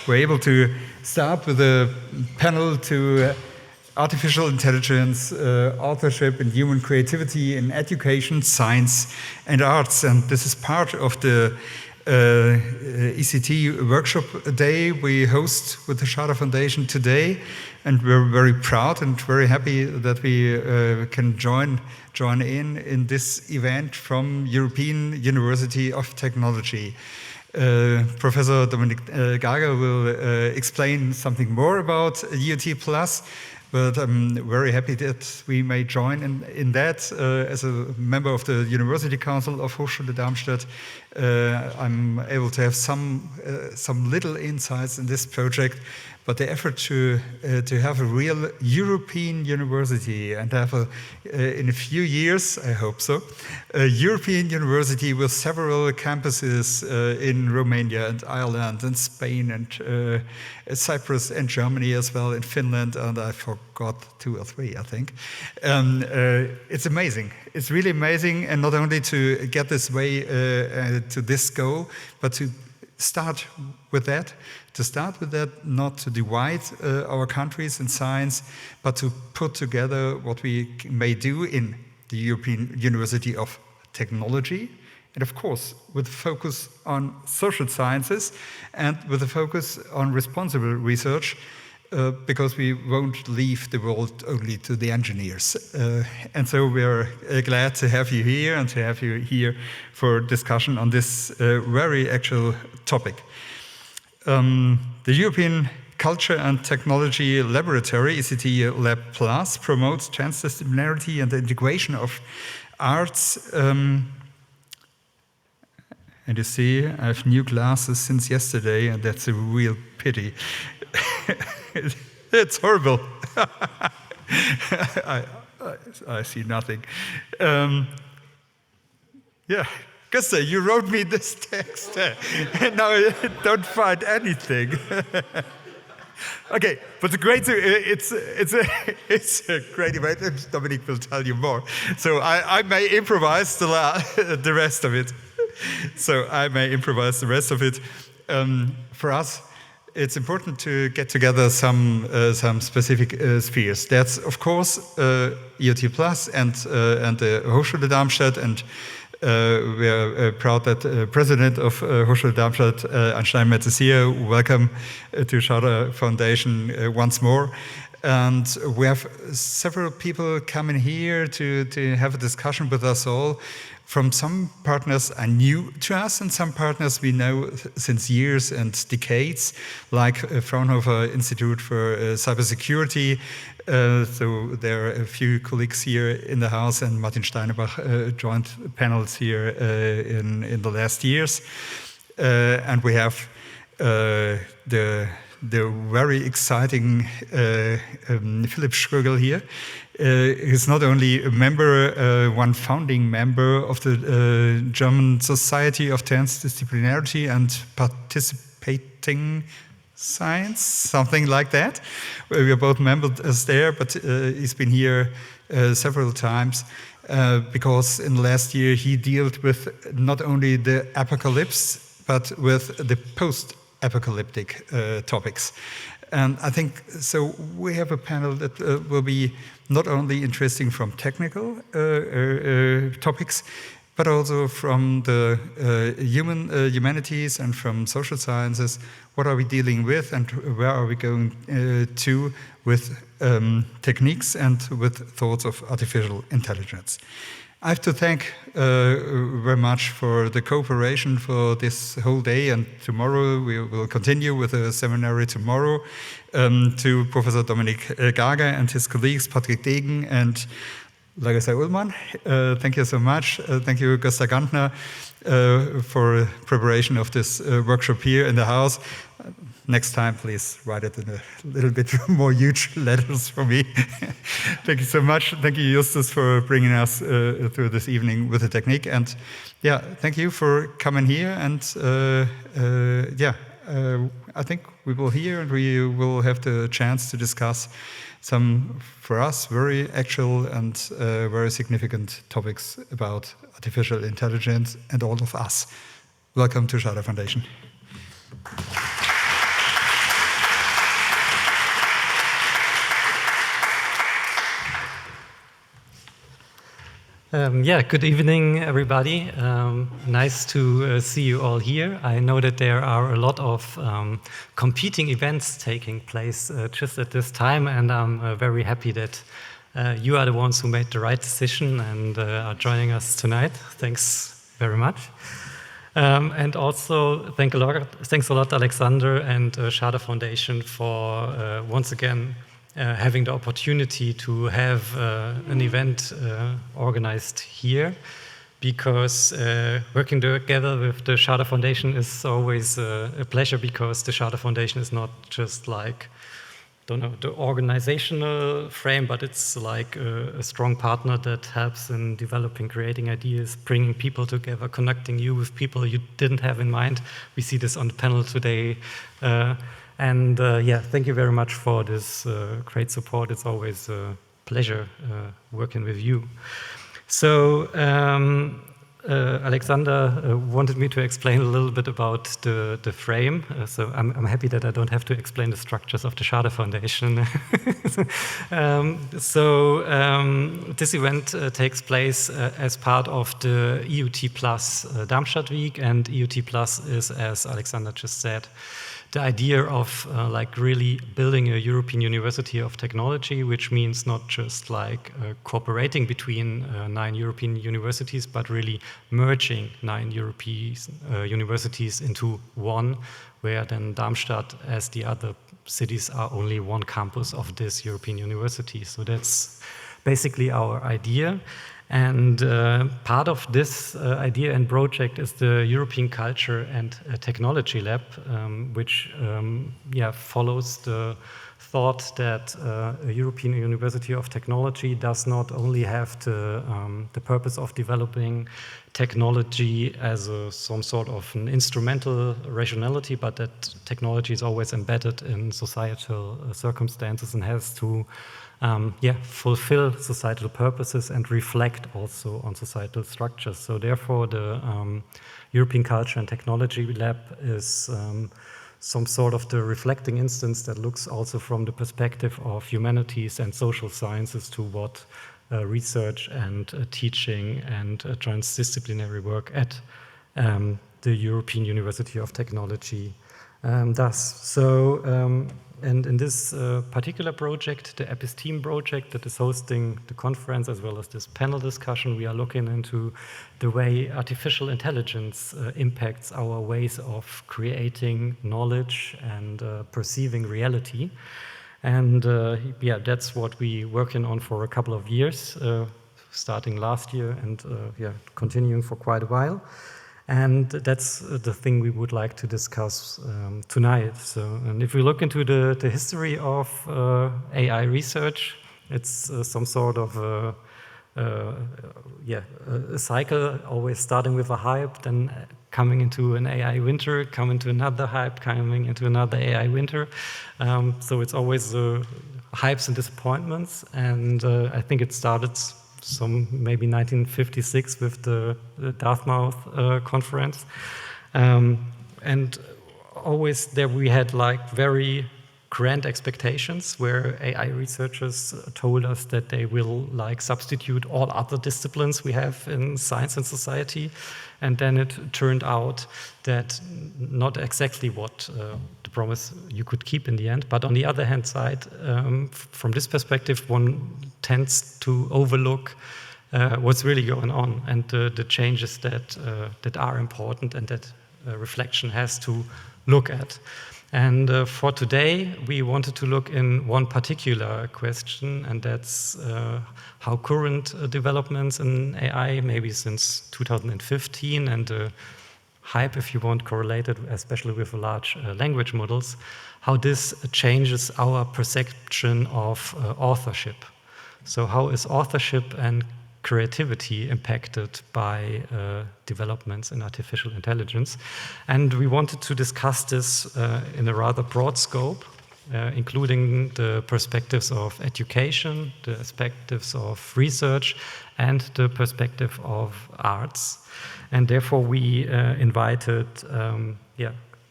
we're able to start with a panel to artificial intelligence, authorship and human creativity in education, science and arts. And this is part of the ECT workshop day we host with the Schader Foundation today. And we're very proud and very happy that we can join in this event from European University of Technology. Professor Dominik Gager will explain something more about UT Plus, but I'm very happy that we may join in that. As a member of the University Council of Hochschule Darmstadt, I'm able to have some little insights in this project. But the effort to have a real European university and have in a few years, I hope so, a European university with several campuses in Romania and Ireland and Spain and Cyprus and Germany as well, in Finland, and I forgot 2 or 3, I think. It's amazing. It's really amazing, and not only to get this way to this goal, but to start with that. To start with that, not to divide our countries in science, but to put together what we may do in the European University of Technology, and of course, with focus on social sciences and with a focus on responsible research, because we won't leave the world only to the engineers. And so we are glad to have you here and to have you here for discussion on this very actual topic. The European Culture and Technology Laboratory, ECT Lab Plus, promotes transdisciplinarity and the integration of arts. And you see, I have new glasses since yesterday, and that's a real pity. It's horrible. I see nothing. Yeah. Gustav, you wrote me this text, and now I don't find anything. Okay, but it's a great event, and Dominik will tell you more. So I may improvise the rest of it. For us, it's important to get together some specific spheres. That's of course EOT Plus and the Hochschule Darmstadt, and we are proud that President of Hochschule Darmstadt, Steinebach, is here. Welcome to Schader Foundation once more. And we have several people coming here to have a discussion with us all. From some partners are new to us, and some partners we know since years and decades, like Fraunhofer Institute for Cybersecurity. So there are a few colleagues here in the house, and Martin Steinebach joined panels here in the last years. And we have the very exciting Philipp Schrögel here. He's not only a member, one founding member of the German Society of Transdisciplinarity and Participating Science, something like that. We are both members there, but he's been here several times because in the last year he dealt with not only the apocalypse, but with the post-apocalyptic topics. And I think so we have a panel that will be not only interesting from technical topics, but also from the humanities and from social sciences. What are we dealing with, and where are we going to with techniques and with thoughts of artificial intelligence? I have to thank very much for the cooperation for this whole day, and tomorrow we will continue with a seminary tomorrow, to Professor Dominik Gager and his colleagues, Patrick Degen and Larissa Ullmann. Thank you so much. Thank you, Gösta Gantner, for preparation of this workshop here in the house. Next time, please write it in a little bit more huge letters for me. Thank you so much. Thank you, Justus, for bringing us through this evening with the technique. And yeah, thank you for coming here. And I think we will hear and we will have the chance to discuss some, for us, very actual and very significant topics about artificial intelligence and all of us. Welcome to Schader Foundation. Yeah, good evening, everybody. Nice to see you all here. I know that there are a lot of competing events taking place just at this time, and I'm very happy that you are the ones who made the right decision and are joining us tonight. Thanks very much. And also, thanks a lot, Alexander and Schader Foundation for once again having the opportunity to have an event organized here, because working together with the Schader Foundation is always a pleasure, because the Schader Foundation is not just like, don't know, the organizational frame, but it's like a strong partner that helps in developing, creating ideas, bringing people together, connecting you with people you didn't have in mind. We see this on the panel today. And yeah, thank you very much for this great support. It's always a pleasure working with you. So Alexander wanted me to explain a little bit about the frame. So I'm happy that I don't have to explain the structures of the Schader Foundation. This event takes place as part of the EUT Plus Darmstadt Week, and EUT Plus is, as Alexander just said, the idea of like really building a European University of Technology, which means not just like cooperating between 9 European universities, but really merging 9 European universities into one, where then Darmstadt, as the other cities, are only one campus of this European university. So that's basically our idea. And part of this idea and project is the European Culture and Technology Lab, which follows the thought that a European University of Technology does not only have the purpose of developing technology as some sort of an instrumental rationality, but that technology is always embedded in societal circumstances and has to fulfill societal purposes and reflect also on societal structures. So therefore, the European Culture and Technology Lab is some sort of the reflecting instance that looks also from the perspective of humanities and social sciences to what research and teaching and transdisciplinary work at the European University of Technology does. So, and in this particular project, the EpisTEAM project that is hosting the conference as well as this panel discussion, we are looking into the way artificial intelligence impacts our ways of creating knowledge and perceiving reality. And that's what we're working on for a couple of years, starting last year and continuing for quite a while. And that's the thing we would like to discuss tonight. So, and if we look into the history of AI research, it's some sort of a cycle, always starting with a hype, then coming into an AI winter, coming to another hype, coming into another AI winter. So it's always hypes and disappointments. And I think it started maybe 1956 with the Dartmouth conference. And always there we had like very grand expectations where AI researchers told us that they will like substitute all other disciplines we have in science and society. And then it turned out that not exactly what the promise you could keep in the end. But on the other hand side, from this perspective, one tends to overlook what's really going on and the changes that are important and that reflection has to look at. And for today, we wanted to look in one particular question, and that's how current developments in AI, maybe since 2015, and the hype, if you want, correlated, especially with large language models, how this changes our perception of authorship. So how is authorship and creativity impacted by developments in artificial intelligence? And we wanted to discuss this in a rather broad scope, including the perspectives of education, the perspectives of research, and the perspective of arts. And therefore we invited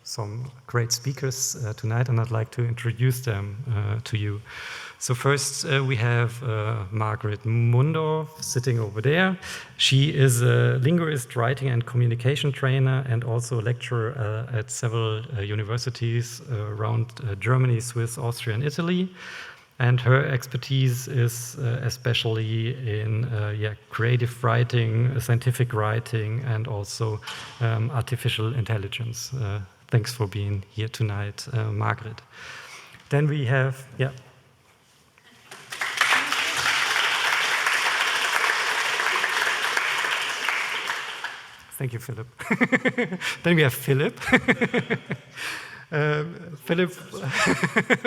some great speakers tonight, and I'd like to introduce them to you. So first we have Margret Mundorf sitting over there. She is a linguist, writing and communication trainer, and also a lecturer at several universities around Germany, Swiss, Austria, and Italy. And her expertise is especially in creative writing, scientific writing, and also artificial intelligence. Thanks for being here tonight, Margret. Then we have, Thank you, Philipp. Then we have Philipp. Philipp,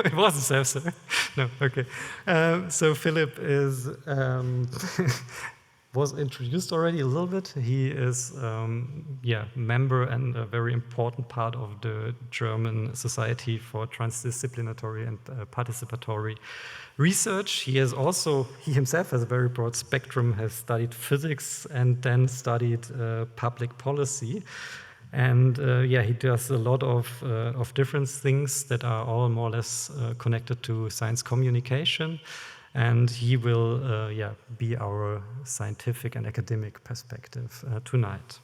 it wasn't so, sir. No, okay. So Philipp is was introduced already a little bit. He is, member and a very important part of the German Society for Transdisciplinary and Participatory Research. He himself has a very broad spectrum, has studied physics and then studied public policy. And he does a lot of different things that are all more or less connected to science communication. And he will be our scientific and academic perspective tonight.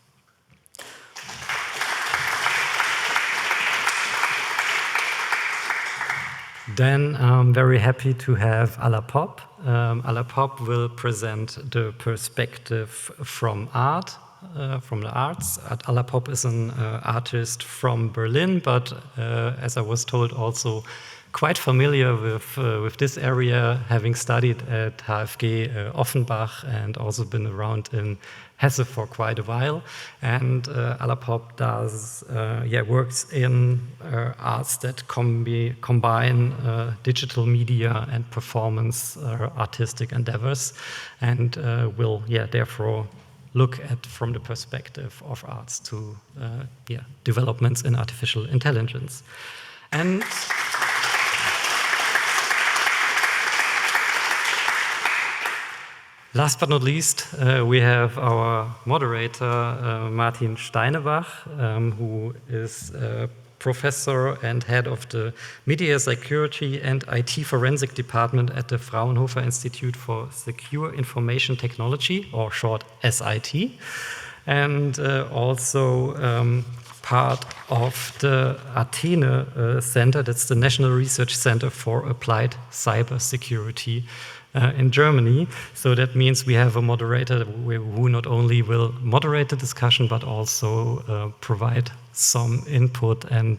Then I'm very happy to have Allapopp. Allapopp will present the perspective from art. From the arts. Allapopp is an artist from Berlin, but as I was told, also quite familiar with this area, having studied at HFG Offenbach and also been around in Hesse for quite a while. And Allapopp does works in arts that combine digital media and performance artistic endeavors, and will therefore look at from the perspective of arts to developments in artificial intelligence. And last but not least, we have our moderator, Martin Steinebach, who is a professor and head of the Media Security and IT Forensic Department at the Fraunhofer Institute for Secure Information Technology, or short SIT, and also part of the Athene Center, that's the National Research Center for Applied Cybersecurity in Germany. So that means we have a moderator who not only will moderate the discussion, but also provide some input and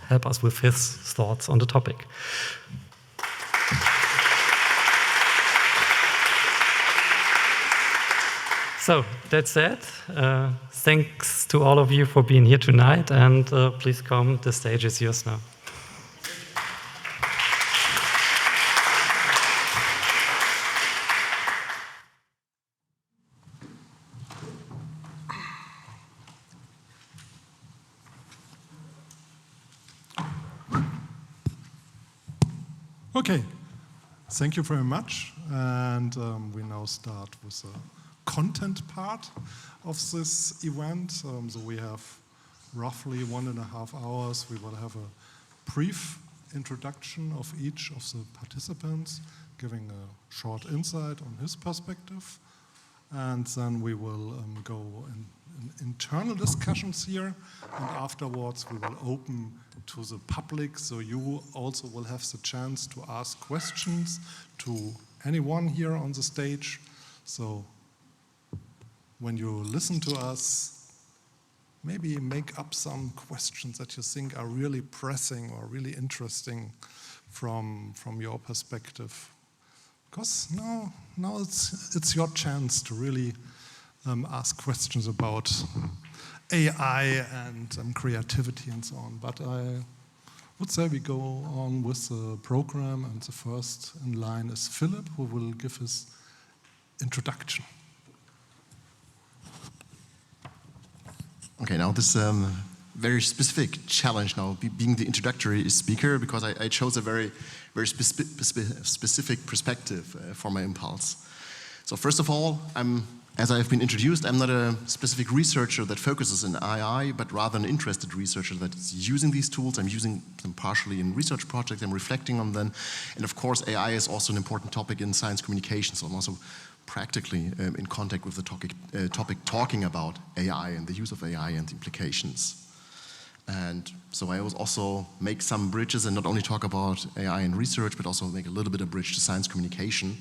help us with his thoughts on the topic. So that's it. Thanks to all of you for being here tonight, and please come, the stage is yours now. Okay, thank you very much. And we now start with the content part of this event. So we have roughly 1.5 hours. We will have a brief introduction of each of the participants, giving a short insight on his perspective. And then we will go in internal discussions here, and afterwards we will open to the public, so you also will have the chance to ask questions to anyone here on the stage. So when you listen to us, maybe make up some questions that you think are really pressing or really interesting from your perspective. Because now it's your chance to really ask questions about AI and creativity and so on. But I would say we go on with the program, and the first in line is Philipp, who will give his introduction. Okay, now this very specific challenge now, being the introductory speaker, because I chose a very specific perspective for my impulse. So first of all, I'm as I've been introduced, I'm not a specific researcher that focuses in AI, but rather an interested researcher that is using these tools. I'm using them partially in research projects, I'm reflecting on them. And of course, AI is also an important topic in science communication, so I'm also practically in contact with the topic talking about AI and the use of AI and the implications. And so I will also make some bridges and not only talk about AI in research, but also make a little bit of bridge to science communication.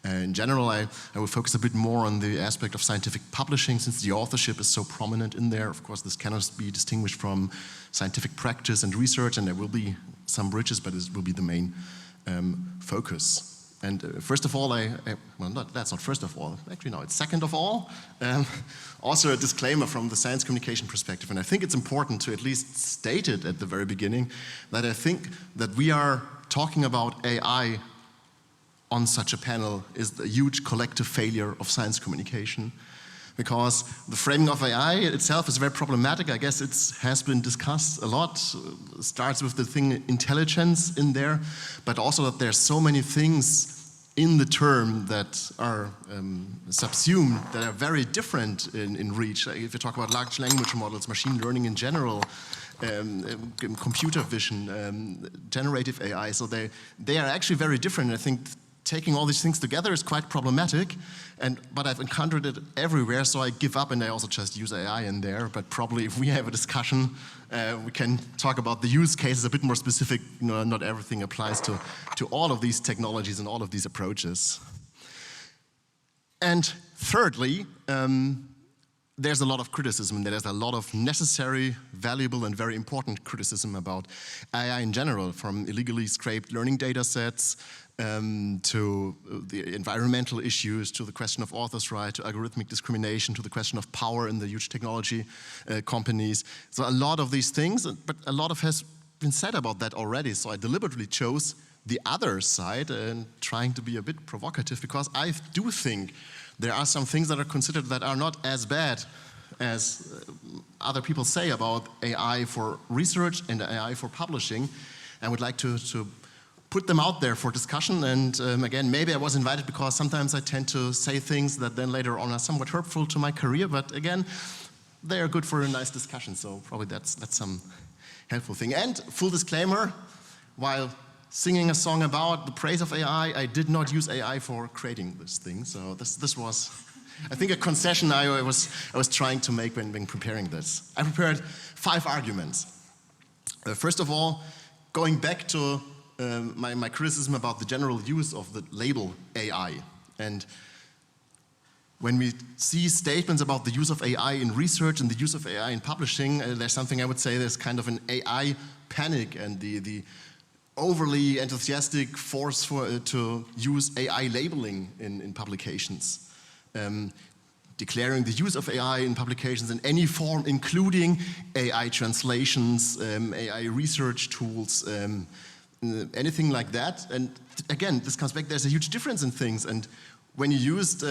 In general, I will focus a bit more on the aspect of scientific publishing, since the authorship is so prominent in there. Of course, this cannot be distinguished from scientific practice and research, and there will be some bridges, but it will be the main focus. And first of all, that's not first of all, actually no, it's second of all. Also a disclaimer from the science communication perspective, and I think it's important to at least state it at the very beginning, that I think that we are talking about AI on such a panel is the huge collective failure of science communication, because the framing of AI itself is very problematic. I guess it has been discussed a lot. It starts with the thing intelligence in there, but also that there's so many things in the term that are subsumed that are very different in reach. If you talk about large language models, machine learning in general, computer vision, generative AI, so they are actually very different. I think taking all these things together is quite problematic, but I've encountered it everywhere, so I give up and I also just use AI in there. But probably if we have a discussion, we can talk about the use cases a bit more specific. You know, not everything applies to all of these technologies and all of these approaches. And thirdly, there's a lot of criticism, and there's a lot of necessary, valuable, and very important criticism about AI in general, from illegally scraped learning data sets to the environmental issues, to the question of authors' right, to algorithmic discrimination, to the question of power in the huge technology companies. So a lot of these things, but a lot has been said about that already. So I deliberately chose the other side and trying to be a bit provocative, because I do think there are some things that are considered that are not as bad as other people say about AI for research and AI for publishing. I would like to put them out there for discussion. And again, maybe I was invited because sometimes I tend to say things that then later on are somewhat hurtful to my career. But again, they are good for a nice discussion. So probably that's some helpful thing. And full disclaimer, while singing a song about the praise of AI, I did not use AI for creating this thing. So this was, I think, a concession I was trying to make when preparing this. I prepared 5 arguments. First of all, going back to my criticism about the general use of the label AI. And when we see statements about the use of AI in research and the use of AI in publishing, there's something I would say there's kind of an AI panic, and the overly enthusiastic force to use AI labeling in publications. Declaring the use of AI in publications in any form, including AI translations, AI research tools, anything like that. And again, this comes back, there's a huge difference in things. And when you used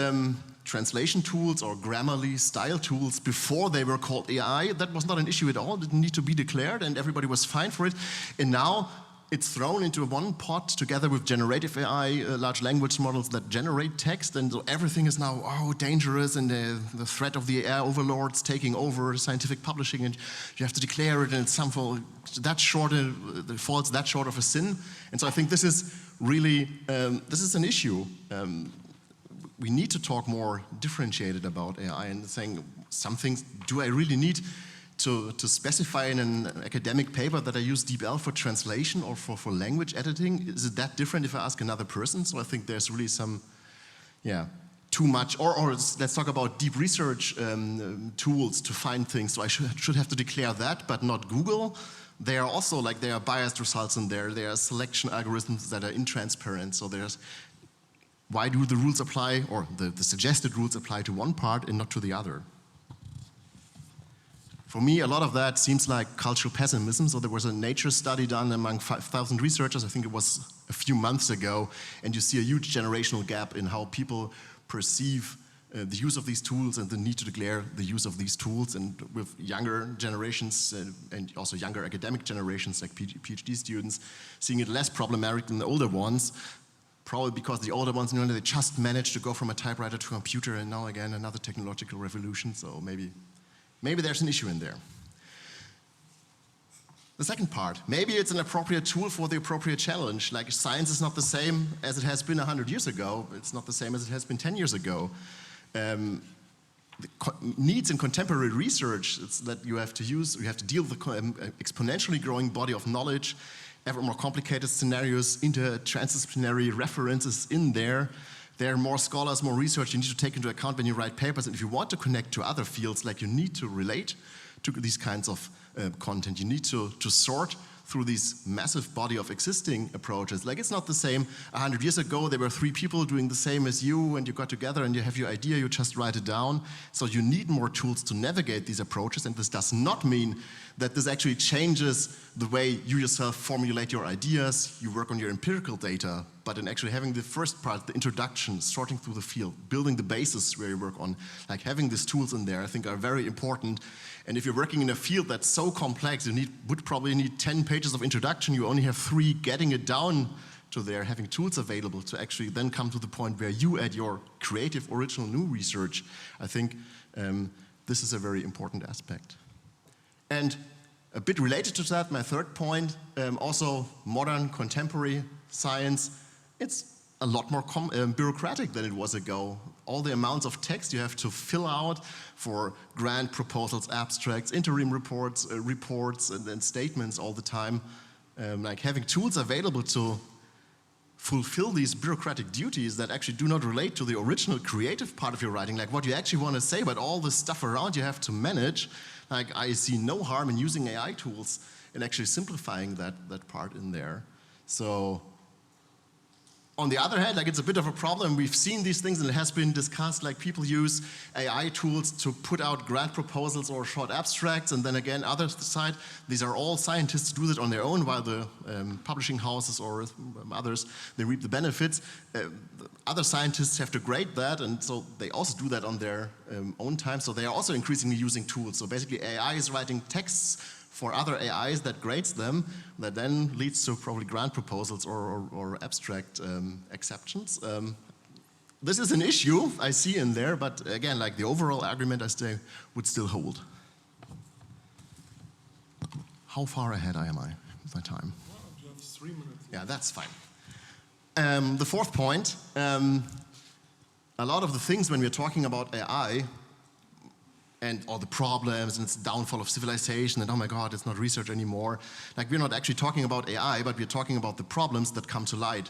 translation tools or Grammarly style tools before they were called AI, that was not an issue at all. It didn't need to be declared, and everybody was fine for it. And now it's thrown into one pot together with generative AI, large language models that generate text, and so everything is now dangerous, and the threat of the AI overlords taking over scientific publishing, and you have to declare it, and it's falls that short of a sin. And so I think this is really this is an issue. We need to talk more differentiated about AI and saying some things. Do I really need to specify in an academic paper that I use DeepL for translation or for language editing? Is it that different if I ask another person? So I think there's really some, too much. Or let's talk about deep research tools to find things. So I should have to declare that, but not Google. There are also, there are biased results in there. There are selection algorithms that are intransparent. So why do the rules apply, or the suggested rules apply to one part and not to the other? For me, a lot of that seems like cultural pessimism. So there was a Nature study done among 5,000 researchers, I think it was a few months ago, and you see a huge generational gap in how people perceive the use of these tools and the need to declare the use of these tools. And with younger generations and also younger academic generations like PhD students, seeing it less problematic than the older ones, probably because the older ones, they just managed to go from a typewriter to a computer, and now again another technological revolution. So maybe there's an issue in there. The second part, maybe it's an appropriate tool for the appropriate challenge. Like science is not the same as it has been 100 years ago. It's not the same as it has been 10 years ago. The needs in contemporary research, it's that you have to deal with the exponentially growing body of knowledge, ever more complicated scenarios, interdisciplinary references in there. There are more scholars, more research you need to take into account when you write papers. And if you want to connect to other fields, like you need to relate to these kinds of content. You need to sort through this massive body of existing approaches. Like it's not the same. 100 years ago, there were 3 people doing the same as you, and you got together and you have your idea, you just write it down. So you need more tools to navigate these approaches, and this does not mean that this actually changes the way you yourself formulate your ideas, you work on your empirical data, but in actually having the first part, the introduction, sorting through the field, building the basis where you work on, like having these tools in there, I think are very important. And if you're working in a field that's so complex, you would probably need 10 pages of introduction, you only have 3, getting it down to there, having tools available to actually then come to the point where you add your creative, original, new research. I think this is a very important aspect. And a bit related to that, my third point, also modern, contemporary science, it's a lot more bureaucratic than it was ago. All the amounts of text you have to fill out for grant proposals, abstracts, interim reports, and then statements all the time. Like having tools available to fulfill these bureaucratic duties that actually do not relate to the original creative part of your writing, like what you actually want to say, but all the stuff around you have to manage. Like I see no harm in using AI tools and actually simplifying that part in there. So on the other hand, like it's a bit of a problem. We've seen these things and it has been discussed, like people use AI tools to put out grant proposals or short abstracts, and then again, other side, these are all scientists who do it on their own, while the publishing houses or others, they reap the benefits. Other scientists have to grade that, and so they also do that on their own time, so they are also increasingly using tools. So basically AI is writing texts for other AIs that grades them, that then leads to probably grant proposals or abstract exceptions. This is an issue I see in there, but again, like the overall argument would still hold. How far ahead am I with my time? Well, you have 3 minutes. Yeah, that's fine. The fourth point, a lot of the things when we're talking about AI, and all the problems and its downfall of civilization and oh my God, it's not research anymore. Like we're not actually talking about AI, but we're talking about the problems that come to light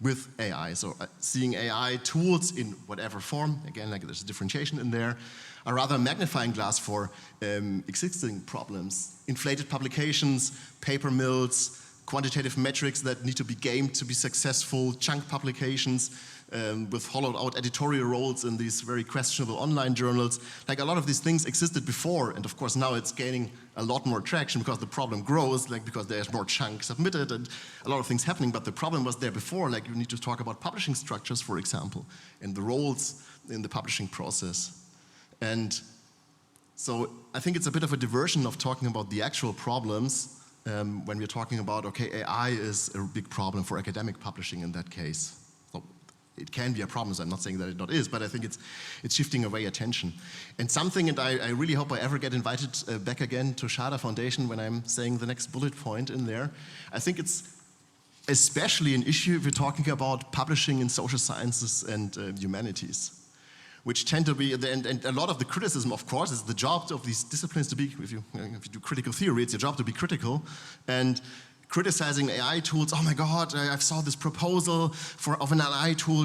with AI. So seeing AI tools in whatever form, again, like there's a differentiation in there, are rather a magnifying glass for existing problems. Inflated publications, paper mills, quantitative metrics that need to be gamed to be successful, chunk publications, with hollowed out editorial roles in these very questionable online journals. Like a lot of these things existed before, and of course now it's gaining a lot more traction because the problem grows, like because there's more chunk submitted and a lot of things happening, but the problem was there before. Like you need to talk about publishing structures, for example, and the roles in the publishing process. And so I think it's a bit of a diversion of talking about the actual problems when we're talking about, okay, AI is a big problem for academic publishing in that case. It can be a problem, so I'm not saying that it not is, but I think it's shifting away attention. And something, and I really hope I ever get invited back again to Schader Foundation when I'm saying the next bullet point in there. I think it's especially an issue if you're talking about publishing in social sciences and humanities, which tend to be, and a lot of the criticism, of course, is the job of these disciplines to be, if you do critical theory, it's your job to be critical, and criticizing AI tools, oh my God, I saw this proposal of an AI tool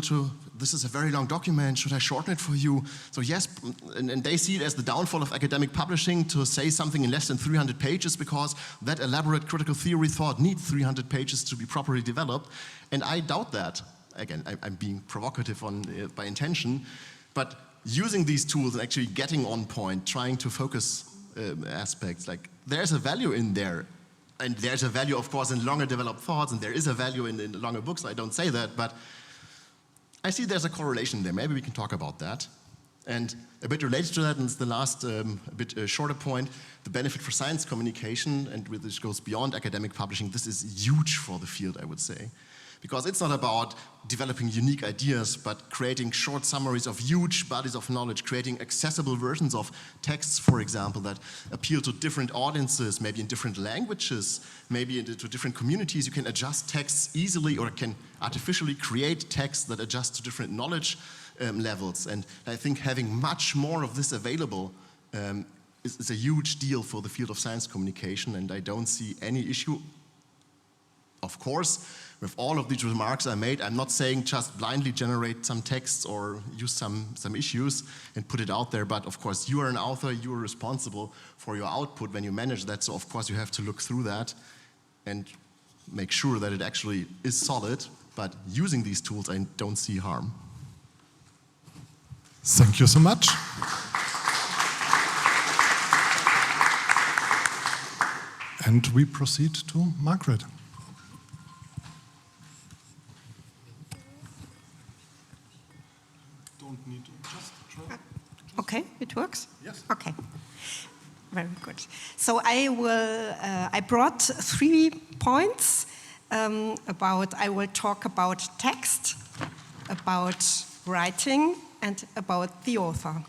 this is a very long document, should I shorten it for you? So yes, and they see it as the downfall of academic publishing to say something in less than 300 pages because that elaborate critical theory thought needs 300 pages to be properly developed, and I doubt that. Again, I'm being provocative by intention, but using these tools and actually getting on point, trying to focus aspects, like there's a value in there. And there's a value, of course, in longer developed thoughts, and there is a value in longer books, I don't say that, but I see there's a correlation there. Maybe we can talk about that. And a bit related to that, and it's the last shorter point, the benefit for science communication, and which goes beyond academic publishing. This is huge for the field, I would say. Because it's not about developing unique ideas, but creating short summaries of huge bodies of knowledge, creating accessible versions of texts, for example, that appeal to different audiences, maybe in different languages, maybe to different communities. You can adjust texts easily, or can artificially create texts that adjust to different knowledge levels. And I think having much more of this available is a huge deal for the field of science communication, and I don't see any issue. Of course, with all of these remarks I made, I'm not saying just blindly generate some texts or use some issues and put it out there, but of course you are an author, you are responsible for your output when you manage that, so of course you have to look through that and make sure that it actually is solid, but using these tools I don't see harm. Thank you so much. And we proceed to Margret. Don't need to just try. Okay, it works? Yes. Okay, very good. So I brought 3 points I will talk about text, about writing, and about the author.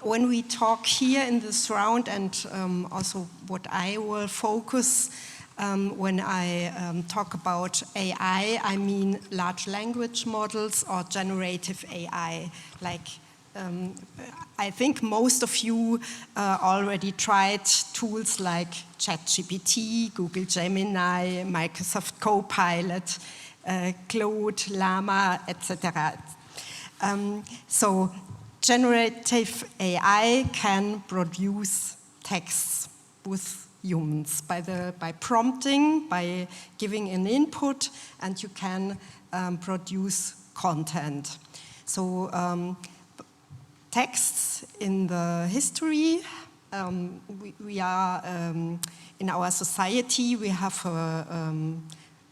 When we talk here in this round, and also what I will focus when I talk about AI, I mean large language models or generative AI. Like, I think most of you already tried tools like ChatGPT, Google Gemini, Microsoft Copilot, Claude, Llama, etc. So generative AI can produce texts with humans by prompting, by giving an input, and you can produce content. So texts in the history, we are in our society, we have a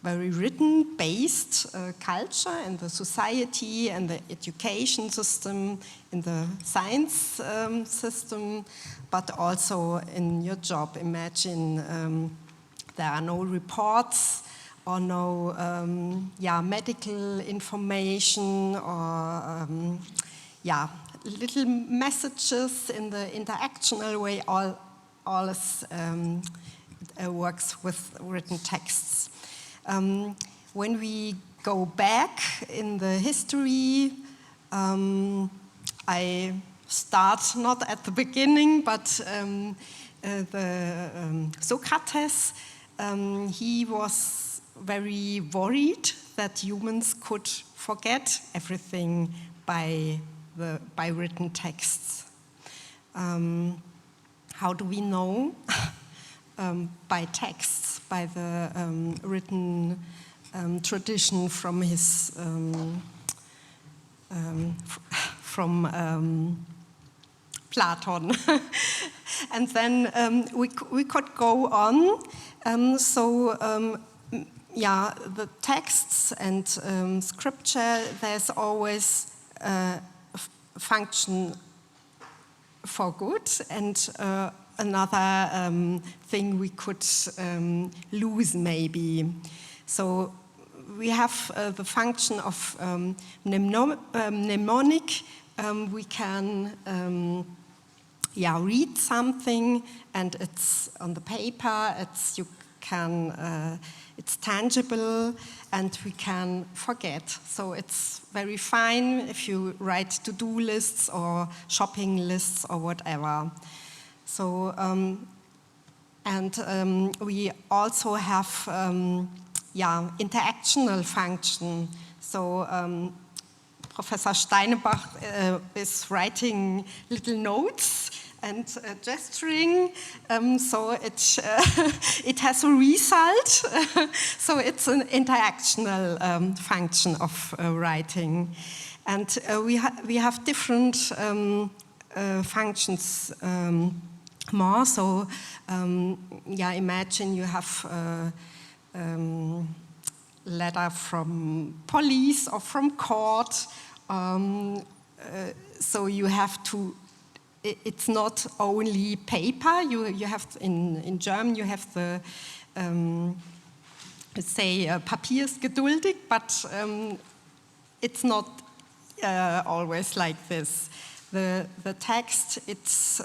very written-based culture in the society and the education system, in the science system, but also in your job. Imagine there are no reports or no medical information or little messages in the interactional way. All is, works with written texts. When we go back in the history, I start not at the beginning, but Socrates, he was very worried that humans could forget everything by written texts. How do we know? By texts, by the written tradition from his from Platon, and then we could go on. The texts and scripture. There's always a function for good and another thing we could lose maybe. So we have the function of mnemonic. We can read something and it's on the paper. It's tangible and we can forget. So it's very fine if you write to-do lists or shopping lists or whatever. So, we also have, interactional function. So, Professor Steinebach is writing little notes and gesturing, so it has a result. So it's an interactional function of writing. And we have different functions more. So, imagine you have a letter from police or from court. So you have to. It's not only paper. You have in German. You have the say Papier ist geduldig, but it's not always like this. The text, it's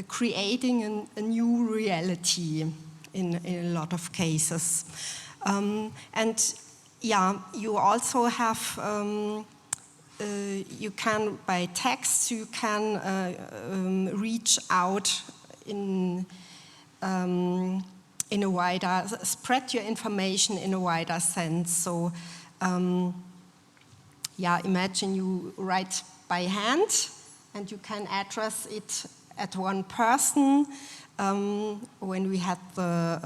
creating a new reality in a lot of cases. And yeah, you also have, you can, by text, you can reach out in a wider, spread your information in a wider sense. So, yeah, imagine you write by hand and you can address it at one person. When we had the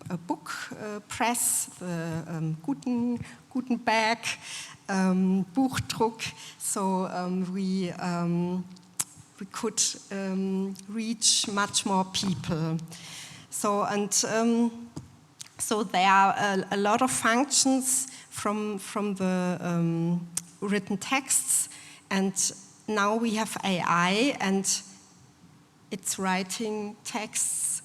a book press, the Gutenberg Buchdruck, so we could reach much more people. So and so there are a lot of functions from the written texts, and now we have AI and it's writing texts,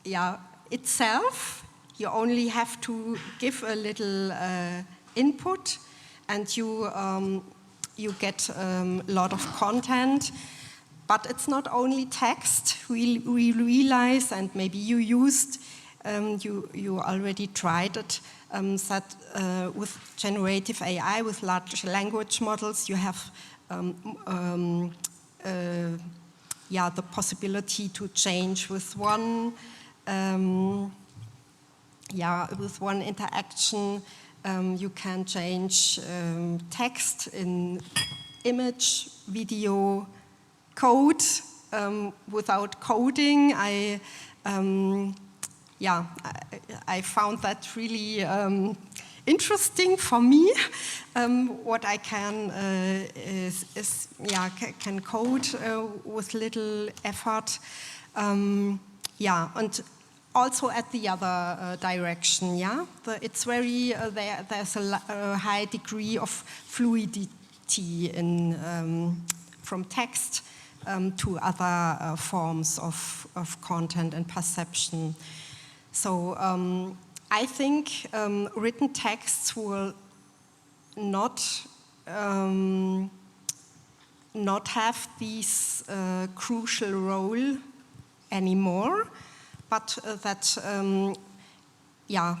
yeah, itself. You only have to give a little input, and you get a lot of content. But it's not only text. We realize, and maybe you used, you already tried it, that with generative AI, with large language models, you have yeah, the possibility to change with one, yeah, with one interaction. You can change text in image, video, code without coding. Yeah, I found that really interesting for me. What I can is yeah, can code with little effort. Yeah, and also at the other direction. Yeah, it's very there's a high degree of fluidity in from text to other forms of content and perception. So I think written texts will not have this crucial role anymore, but that yeah,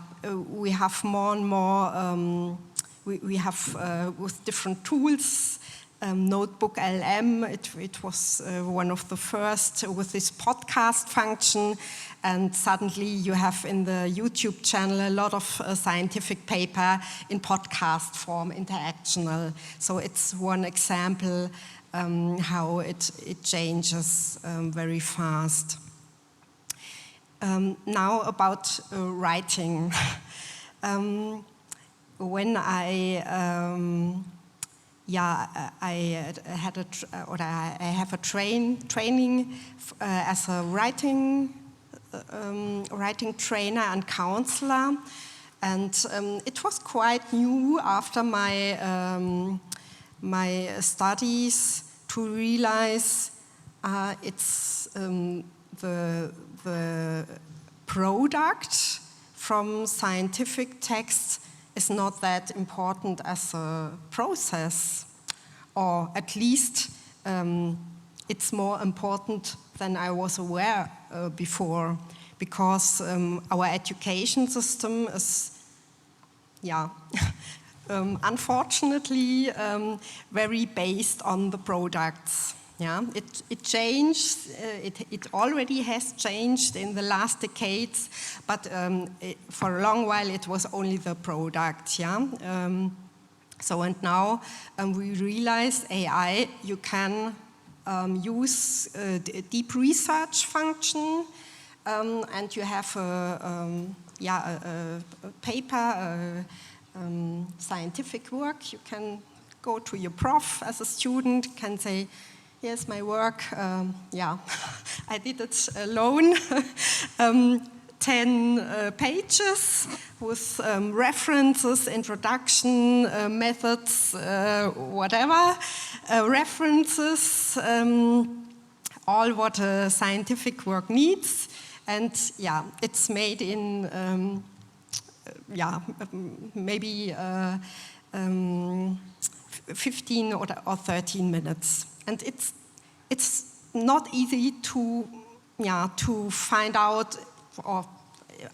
we have more and more. We have with different tools. Notebook LM, it was one of the first with this podcast function, and suddenly you have in the YouTube channel a lot of scientific paper in podcast form, interactional. So it's one example how it changes very fast. Now about writing. When I yeah, I had I have a training as a writing trainer and counselor, and it was quite new after my my studies to realize it's the product from scientific texts is not that important as a process, or at least it's more important than I was aware before, because our education system is, yeah, unfortunately very based on the products. Yeah, it changed. It already has changed in the last decades, but for a long while it was only the product. Yeah. So and now we realize AI. You can use a deep research function, and you have a paper, scientific work. You can go to your prof as a student. Can say, yes, my work, yeah, I did it alone, 10 pages with references, introduction, methods, whatever, references, all what a scientific work needs, And yeah, it's made in maybe 15 or 13 minutes. And it's not easy to find out, or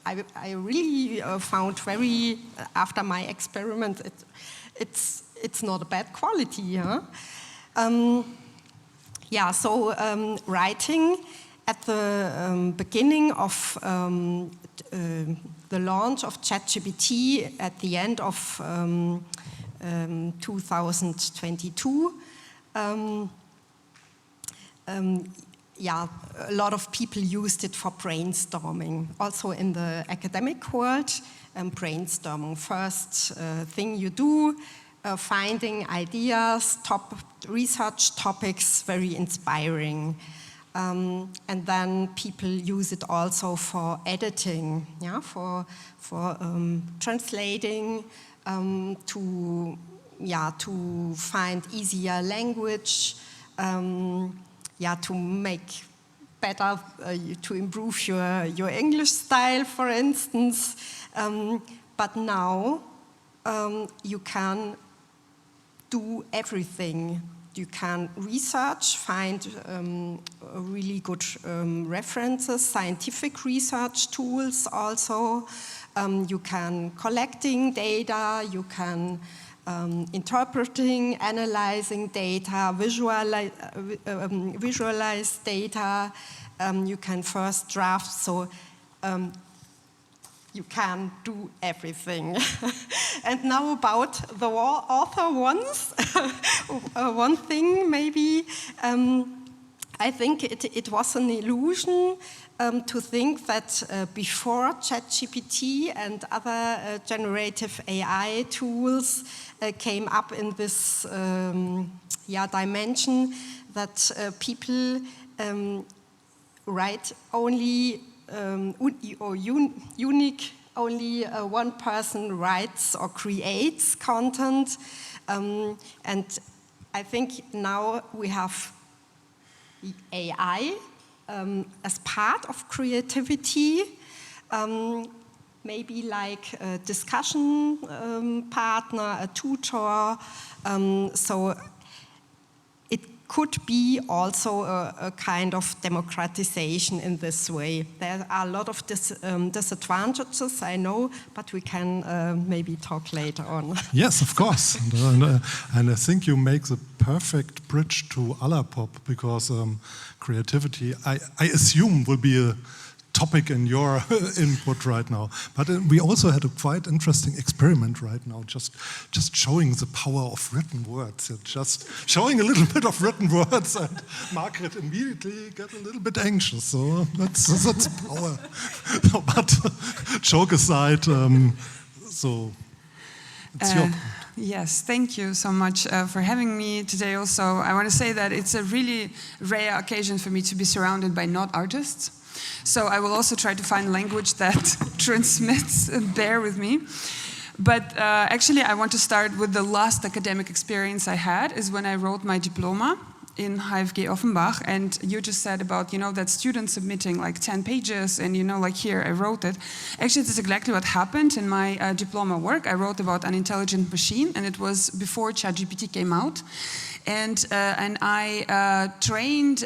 I really found after my experiment, it's not a bad quality. Huh? Writing at the beginning of the launch of ChatGPT at the end of 2022, a lot of people used it for brainstorming. Also in the academic world, brainstorming. First thing you do, finding ideas, research topics, very inspiring. And then people use it also for editing, for translating, to find easier language, to make better, to improve your English style, for instance. But now you can do everything. You can research, find really good references, scientific research tools also. You can collecting data, you can interpreting, analyzing data, visualize data. You can first draft, so you can do everything. And now about the author ones. One thing maybe, I think it was an illusion to think that before ChatGPT and other generative AI tools came up in this dimension, that people write only unique, only one person writes or creates content. And I think now we have AI as part of creativity, maybe like a discussion partner, a tutor. So it could be also a kind of democratization in this way. There are a lot of disadvantages, I know, but we can maybe talk later on. Yes, of course. And I think you make the perfect bridge to Allapopp, because creativity, I assume, will be a topic in your input right now. But we also had a quite interesting experiment right now, just showing the power of written words. Just showing a little bit of written words, and Margret immediately got a little bit anxious. So that's power. But joke aside, so it's your point. Yes, thank you so much for having me today. Also, I want to say that it's a really rare occasion for me to be surrounded by not artists. So I will also try to find language that transmits, bear with me. But actually, I want to start with the last academic experience I had, is when I wrote my diploma in HFG Offenbach. And you just said about, that student submitting like 10 pages and, like here, I wrote it. Actually, this is exactly what happened in my diploma work. I wrote about an intelligent machine, and it was before ChatGPT came out. And I trained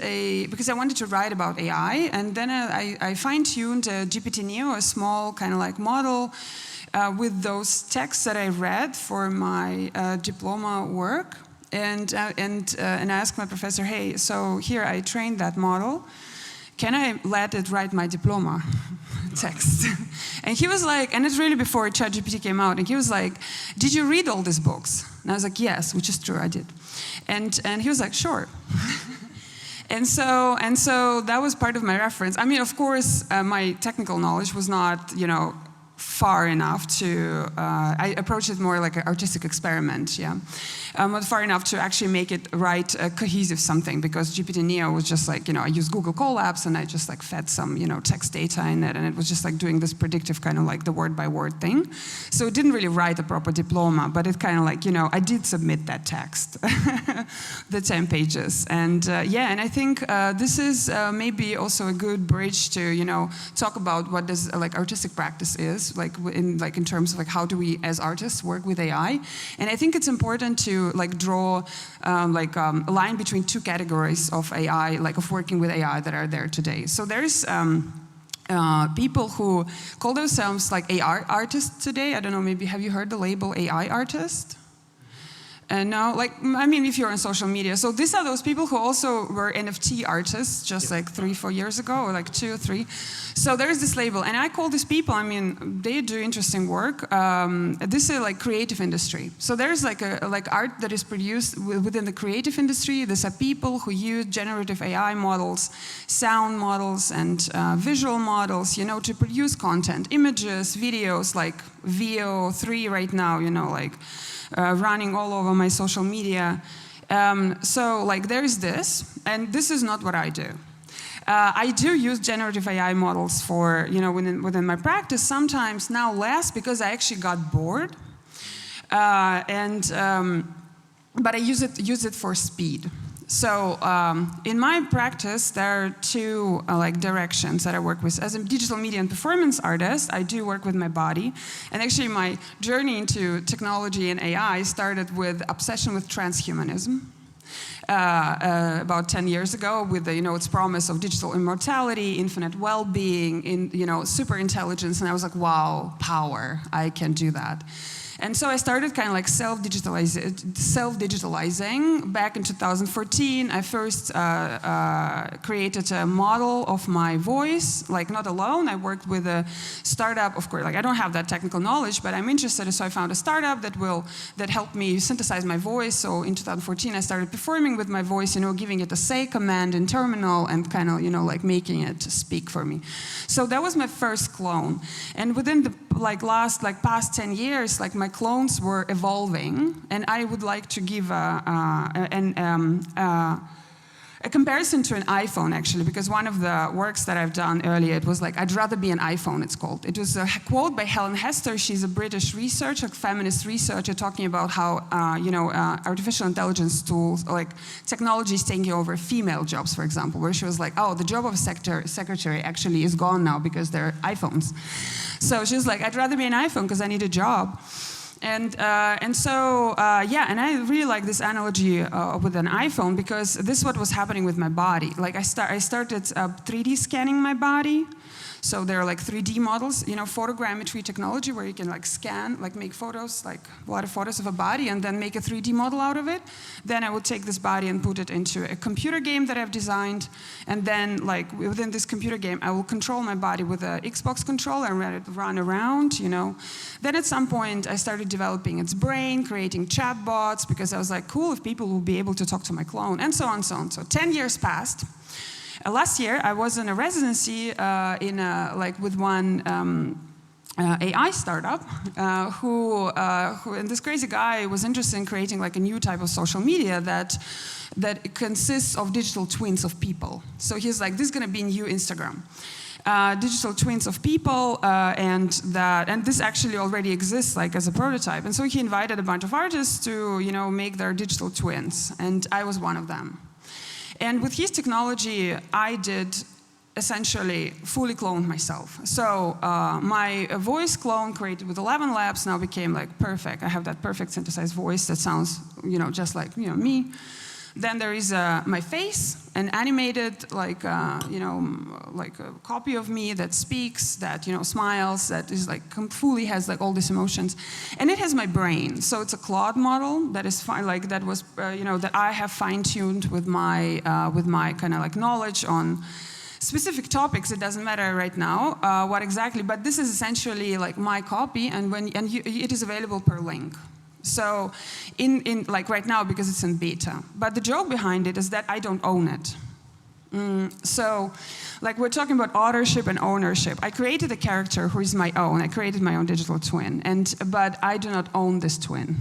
because I wanted to write about AI, and then I fine-tuned GPT-Neo, a small kind of like model with those texts that I read for my diploma work. And I asked my professor, hey, so here I trained that model. Can I let it write my diploma text? And he was like, and it's really before ChatGPT came out, and he was like, did you read all these books? And I was like, yes, which is true, I did. And he was like, sure. and so that was part of my reference. I mean, of course, my technical knowledge was not, far enough to, I approached it more like an artistic experiment, yeah. Not far enough to actually make it write a cohesive something, because GPT-Neo was just like, I used Google Colabs and I just like fed some, text data in it, and it was just like doing this predictive kind of like the word by word thing. So it didn't really write a proper diploma, but it kind of like, I did submit that text, the 10 pages. And and I think this is maybe also a good bridge to, talk about what does like artistic practice is, like in terms of like how do we as artists work with AI. And I think it's important to like draw a line between two categories of AI, like of working with AI that are there today. So there's people who call themselves like AI artists today. I don't know, maybe have you heard the label AI artist? No, if you're on social media. So these are those people who also were NFT artists just like 3-4 years ago, or like 2 or 3. So there's this label, and I call these people, they do interesting work. This is like creative industry. So there's like art that is produced within the creative industry. These are people who use generative AI models, sound models, and visual models, to produce content, images, videos, like VO3 right now, running all over my social media. So like there's this, and this is not what I do. I do use generative AI models for, within my practice, sometimes now less because I actually got bored. But I use it for speed. So in my practice, there are two directions that I work with. As a digital media and performance artist, I do work with my body. And actually my journey into technology and AI started with obsession with transhumanism. About 10 years ago, with its promise of digital immortality, infinite well-being, super intelligence, and I was like, wow, power, I can do that. And so I started kind of like self-digitalizing. Back in 2014, I first created a model of my voice, like not alone. I worked with a startup, of course, like I don't have that technical knowledge, but I'm interested, so I found a startup that helped me synthesize my voice. So in 2014, I started performing with my voice, giving it a say command in terminal and kind of, like making it speak for me. So that was my first clone. And within the past 10 years, like my clones were evolving, and I would like to give a comparison to an iPhone, actually, because one of the works that I've done earlier, it was like, I'd rather be an iPhone, it's called. It was a quote by Helen Hester. She's a British researcher, feminist researcher, talking about how, artificial intelligence tools, like technology is taking over female jobs, for example, where she was like, oh, the job of a secretary actually is gone now because they're iPhones. So she was like, I'd rather be an iPhone because I need a job. And I really like this analogy with an iPhone, because this is what was happening with my body. Like I started 3D scanning my body. So there are like 3D models, photogrammetry technology, where you can like scan, like make photos, like a lot of photos of a body, and then make a 3D model out of it. Then I would take this body and put it into a computer game that I've designed. And then like within this computer game, I will control my body with an Xbox controller and let it run around, Then at some point, I started developing its brain, creating chatbots, because I was like, cool, if people will be able to talk to my clone, and so on, so on. So 10 years passed. Last year, I was in a residency with one AI startup and this crazy guy was interested in creating like a new type of social media that consists of digital twins of people. So he's like, this is going to be new Instagram. Digital twins of people, and this actually already exists like as a prototype. And so he invited a bunch of artists to make their digital twins, and I was one of them. And with his technology, I did essentially fully cloned myself. So my voice clone created with 11 labs now became like perfect. I have that perfect synthesized voice that sounds, just like me. Then there is my face, an animated like a copy of me that speaks, that smiles, that is like fully has like all these emotions, and it has my brain. So it's a Claude model that is that I have fine-tuned with my kind of like knowledge on specific topics. It doesn't matter right now what exactly, but this is essentially like my copy, and it is available per link. So in like right now, because it's in beta. But the joke behind it is that I don't own it. So, like we're talking about authorship and ownership. I created a character who is my own. I created my own digital twin, but I do not own this twin.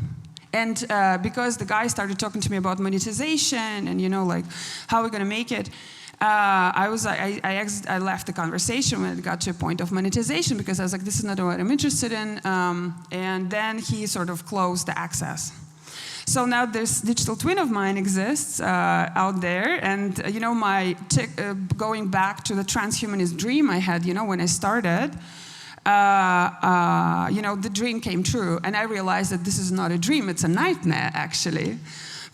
And because the guy started talking to me about monetization and, you know, like how we're going to make it, I left the conversation when it got to a point of monetization because I was like, this is not what I'm interested in. And then he sort of closed the access. So now this digital twin of mine exists out there, and you know, going back to the transhumanist dream I had, you know, when I started, you know, the dream came true, and I realized that this is not a dream; it's a nightmare, actually.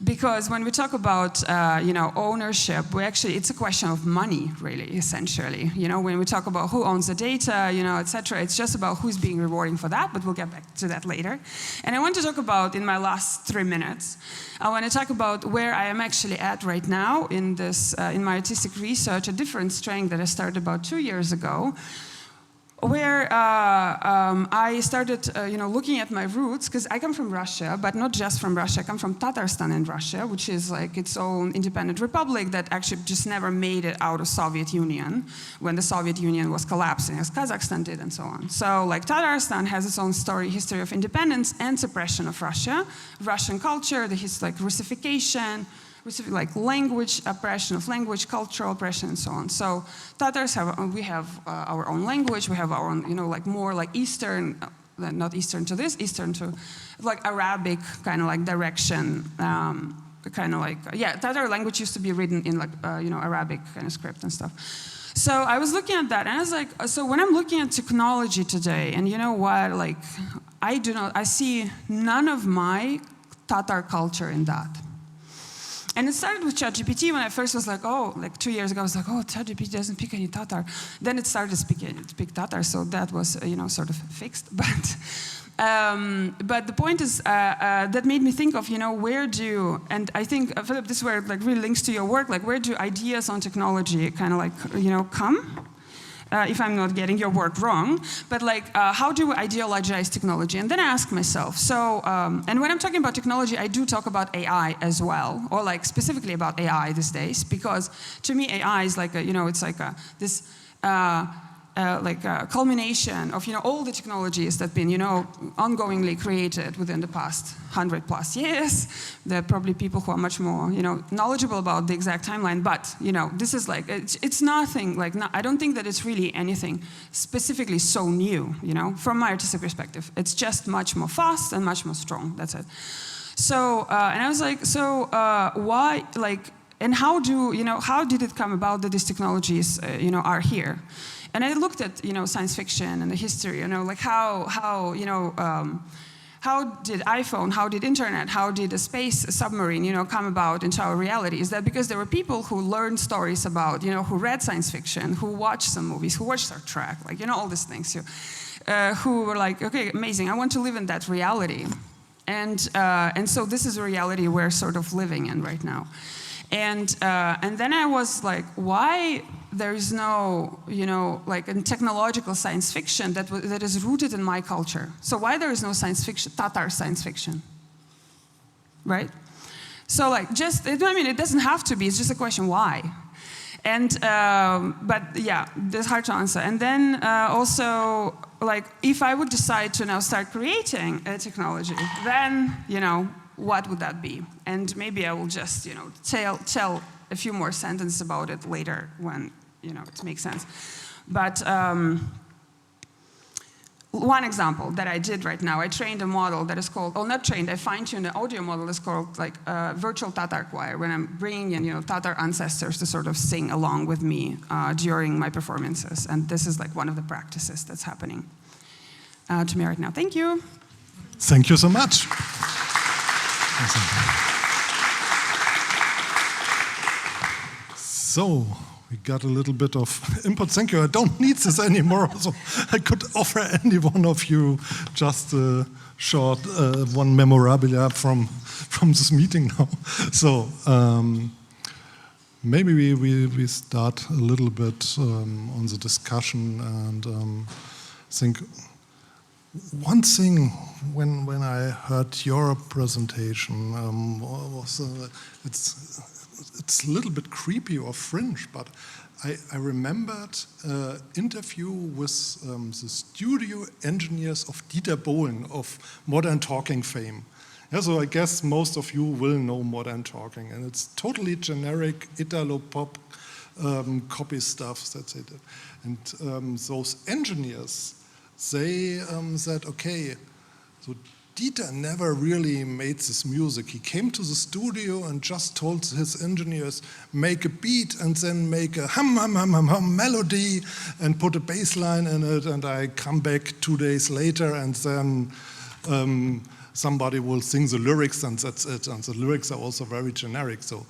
Because when we talk about, you know, ownership, it's a question of money, really, essentially. You know, when we talk about who owns the data, you know, etc., it's just about who's being rewarding for that, but we'll get back to that later. And I want to talk about, in my last 3 minutes, I want to talk about where I am actually at right now in this, in my artistic research, a different strength that I started about 2 years ago, where I started, you know, looking at my roots, because I come from Russia, but not just from Russia. I come from Tatarstan in Russia, which is like its own independent republic that actually just never made it out of Soviet Union when the Soviet Union was collapsing, as Kazakhstan did, and so on. So, like, Tatarstan has its own history of independence and suppression of Russia, Russian culture, like Russification, like language oppression of language, cultural oppression, and so on. So Tatars we have our own language. We have our own, you know, like more like Eastern, not Eastern to this, Eastern to like Arabic kind of like direction, kind of like Tatar language used to be written in like you know, Arabic kind of script and stuff. So I was looking at that, and I was like, so when I'm looking at technology today, and you know what, like I see none of my Tatar culture in that. And it started with ChatGPT when I first was like, oh, like 2 years ago, I was like, oh, ChatGPT doesn't speak any Tatar. Then it started to speak Tatar, so that was, you know, sort of fixed. But the point is, that made me think of, you know, and I think, Philipp, this is where it like really links to your work, like where do ideas on technology kind of like, you know, come? If I'm not getting your work wrong, but like, how do we ideologize technology? And then I ask myself, so, and when I'm talking about technology, I do talk about AI as well, or like specifically about AI these days, because to me, AI is like, you know, it's like this culmination of, you know, all the technologies that have been, you know, ongoingly created within the past 100+ years. There are probably people who are much more, you know, knowledgeable about the exact timeline, but, you know, this is like, it's nothing, like, I don't think that it's really anything specifically so new, you know, from my artistic perspective. It's just much more fast and much more strong, that's it. So, and I was like, so why, like, and how did it come about that these technologies, you know, are here? And I looked at, you know, science fiction and the history, you know, like how you know, how did iPhone, how did internet, how did a space submarine, you know, come about into our reality? Is that because there were people who learned stories about, you know, who read science fiction, who watched some movies, who watched Star Trek, like, you know, all these things, who were like, okay, amazing, I want to live in that reality. And so this is a reality we're sort of living in right now. And then I was like, why there is no, you know, like in technological science fiction that is rooted in my culture? So why there is no science fiction, Tatar science fiction, right? So like, I mean, it doesn't have to be. It's just a question why. And but yeah, it's hard to answer. And then also, like, if I would decide to now start creating a technology, then, you know, what would that be? And maybe I will just, you know, tell a few more sentences about it later when, you know, it makes sense. But one example that I did right now, I trained a model that is called, not trained, I fine-tuned an audio model that's called like virtual Tatar choir, when I'm bringing in, you know, Tatar ancestors to sort of sing along with me during my performances. And this is like one of the practices that's happening to me right now. Thank you. Thank you so much. So, we got a little bit of input. Thank you. I don't need this anymore, so I could offer any one of you just a short one memorabilia from this meeting now. So, maybe we start a little bit on the discussion, and think one thing when I heard your presentation was it's a little bit creepy or fringe, but I remembered an interview with the studio engineers of Dieter Bohlen of Modern Talking fame. Yeah, so I guess most of you will know Modern Talking, and it's totally generic Italo-pop copy stuff that they did. And those engineers, they said, okay, so Dieter never really made this music. He came to the studio and just told his engineers, make a beat and then make a hum, hum, hum, hum, hum melody and put a bass line in it, and I come back 2 days later and then somebody will sing the lyrics and that's it. And the lyrics are also very generic. So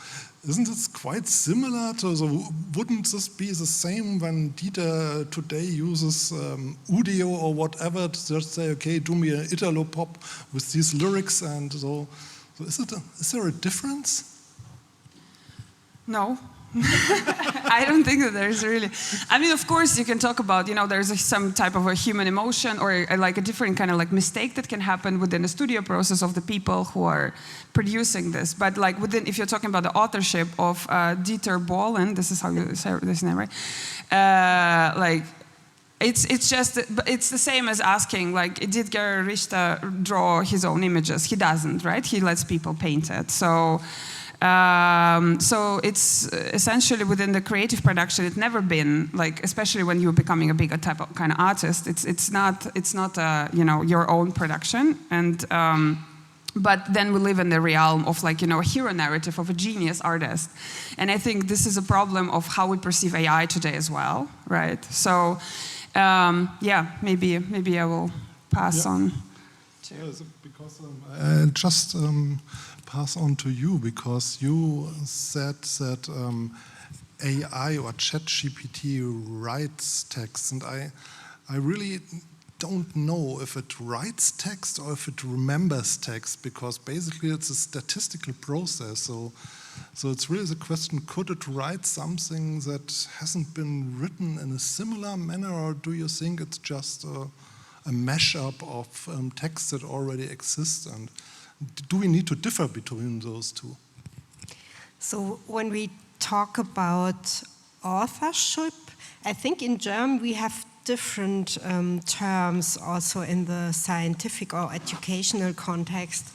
isn't this quite similar to, so wouldn't this be the same when Dieter today uses Udio or whatever to just say, okay, do me an Italo-pop with these lyrics, and so is there a difference? No. I don't think that there's really, I mean, of course you can talk about, there's some type of a human emotion or like a different kind of like mistake that can happen within the studio process of the people who are producing this. But like within, if you're talking about the authorship of Dieter Bohlen, this is how you say this name, right? Like, it's just, it's the same as asking, like, did Gary Richter draw his own images? He doesn't, right? He lets people paint it. So it's essentially within the creative production. It's never been like, especially when you're becoming a bigger type of kind of artist. It's not your own production. And but then we live in the realm of like a hero narrative of a genius artist. And I think this is a problem of how we perceive AI today as well, right? So maybe I will pass on. Because I just pass on to you, because you said that AI or ChatGPT writes text, and I really don't know if it writes text or if it remembers text, because basically it's a statistical process. So it's really the question, could it write something that hasn't been written in a similar manner, or do you think it's just a mashup of texts that already exist? And do we need to differ between those two? So when we talk about authorship, I think in German we have different terms also in the scientific or educational context.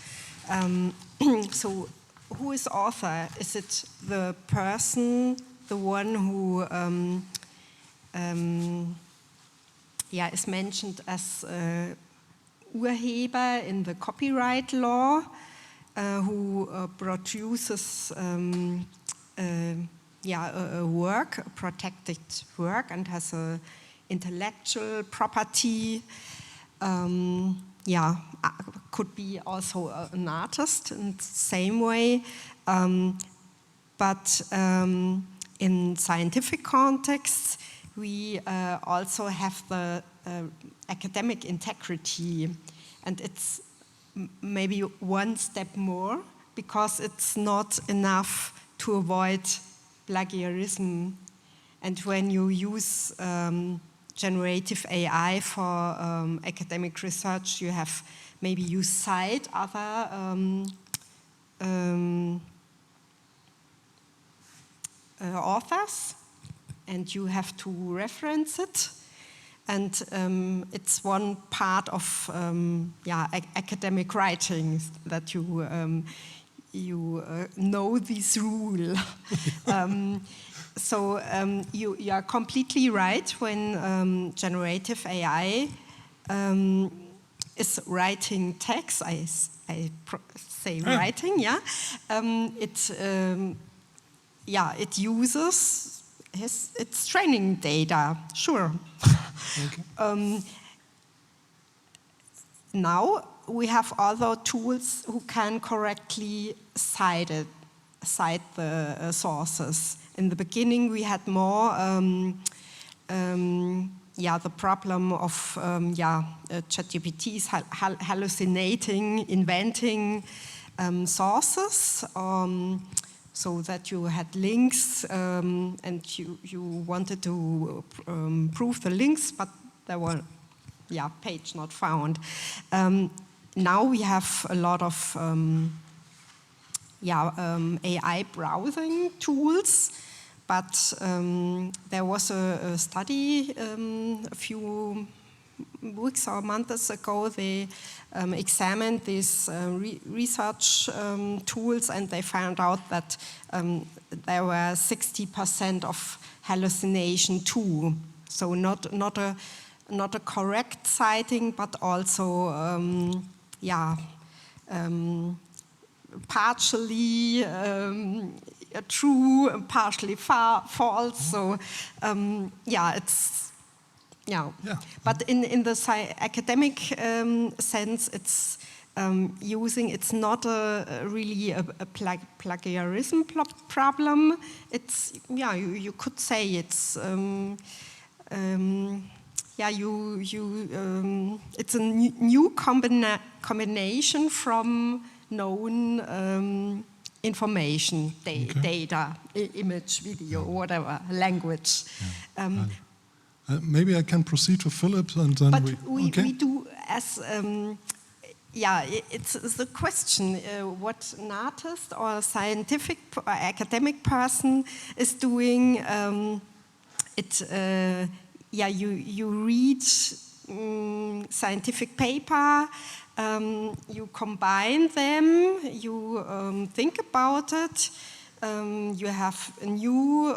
So who is author? Is it the person, the one who is mentioned as Urheber in the copyright law, who produces a work, a protected work, and has a intellectual property. Could be also an artist in the same way. But in scientific contexts, we also have the academic integrity, and it's maybe one step more, because it's not enough to avoid plagiarism. And when you use generative AI for academic research, you have maybe you cite other authors, and you have to reference it. And it's one part of academic writing that you know this rule. So you are completely right when generative AI is writing text. I say writing, yeah. It uses its training data, sure. Okay. Now we have other tools who can correctly cite the sources. In the beginning, we had more the problem of ChatGPTs hallucinating, inventing sources. So that you had links and you wanted to prove the links, but there were, page not found. Now we have a lot of AI browsing tools. But there was a study a few weeks or months ago. They examined these research tools, and they found out that there were 60% of hallucination too. So not a correct citing, but also partially true, partially false. So But in the academic sense, it's it's not really a plagiarism problem. It's you could say it's it's a new combination from known information, data, image, video, whatever, language. Maybe I can proceed to Philipp, and then but we do as it's the question what an artist or a scientific or academic person is doing. You read scientific paper, you combine them, you think about it, you have a new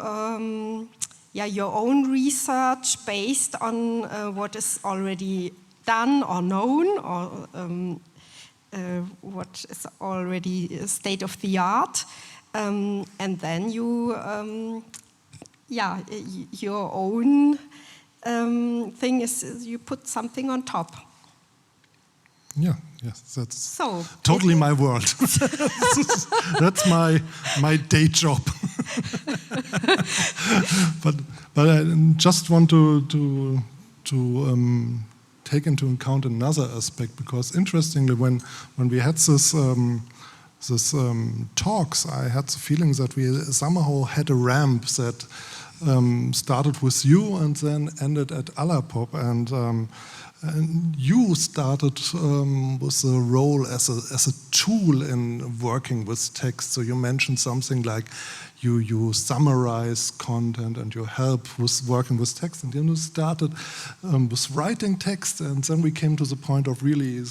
your own research based on what is already done or known, or what is already state of the art, and then you your own thing is you put something on top. Yeah, yes, that's totally my world. That's my day job. but I just want to take into account another aspect, because interestingly, when we had this talks, I had the feeling that we somehow had a ramp that started with you and then ended at Allapopp, and you started with a role as a tool in working with text. So you mentioned something like you summarize content and you help with working with text, and then you started with writing text, and then we came to the point of really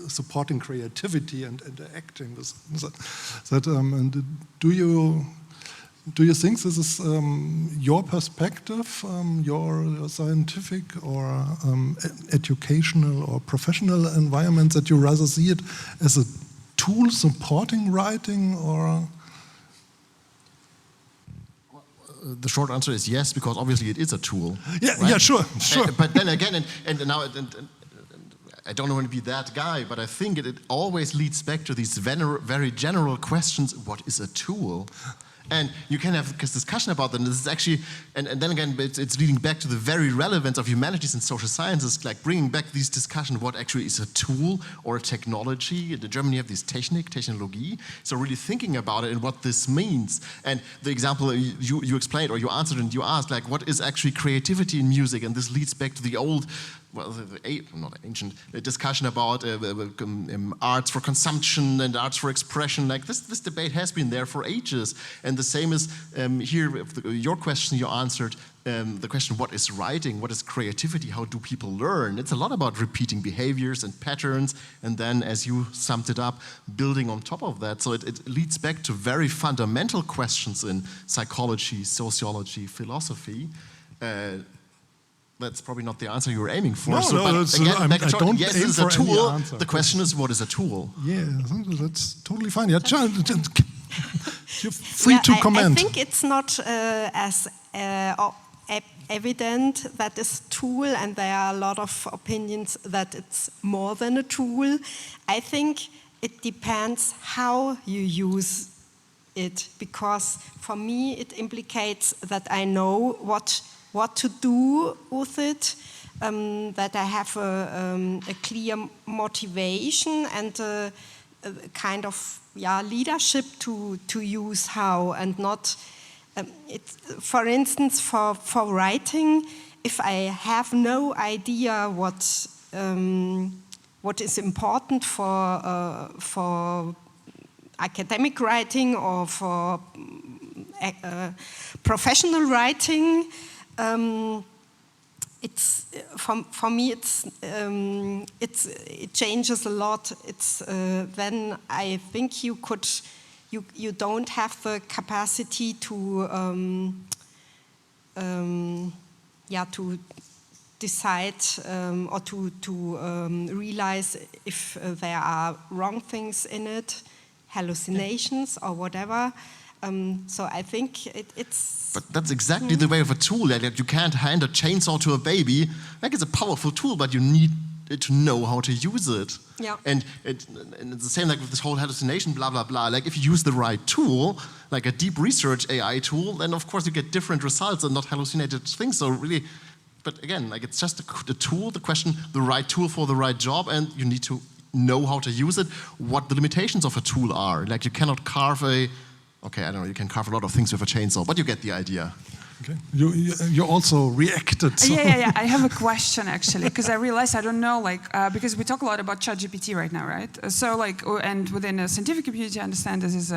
supporting creativity and interacting with that. And do you think this is your perspective, your scientific or educational or professional environment, that you rather see it as a tool supporting writing, or? The short answer is yes, because obviously it is a tool. Yeah, right? Yeah, sure. But then again, and now, I don't want to be that guy, but I think it always leads back to these very general questions. What is a tool? And you can have a discussion about them. This is actually, and then again, it's leading back to the very relevance of humanities and social sciences, like bringing back these discussions, what actually is a tool or a technology. In Germany, you have this Technologie. So really thinking about it and what this means. And the example you explained, or you answered and you asked, like, what is actually creativity in music? And this leads back to the old, not ancient, discussion about arts for consumption and arts for expression. Like this debate has been there for ages. And the same is here, your question you answered, the question, what is writing? What is creativity? How do people learn? It's a lot about repeating behaviors and patterns, and then, as you summed it up, building on top of that. So it leads back to very fundamental questions in psychology, sociology, philosophy. That's probably not the answer you were aiming for. Yes, it's a tool. The question is, what is a tool? Yeah, that's totally fine. Yeah, you're free to comment. I think it's not as evident that it's a tool, and there are a lot of opinions that it's more than a tool. I think it depends how you use it, because for me it implicates that I know what to do with it, that I have a clear motivation and a kind of leadership to use how, and not, for instance, for writing, if I have no idea what is important for academic writing or for professional writing. It's for me. It changes a lot. It's then I think you don't have the capacity to to decide or to realize if there are wrong things in it, hallucinations or whatever. So I think it's. But that's exactly the way of a tool. Like you can't hand a chainsaw to a baby. Like it's a powerful tool, but you need to know how to use it. Yeah. And it's the same like with this whole hallucination, blah, blah, blah. Like if you use the right tool, like a deep research AI tool, then of course you get different results and not hallucinated things. So really, but again, like it's just the tool, the question, the right tool for the right job, and you need to know how to use it, what the limitations of a tool are. Like you cannot carve okay, I don't know, you can carve a lot of things with a chainsaw, but you get the idea. Okay. You also reacted. So. Yeah. I have a question actually, because I realized I don't know, because we talk a lot about ChatGPT right now, right? So and within a scientific community, I understand this is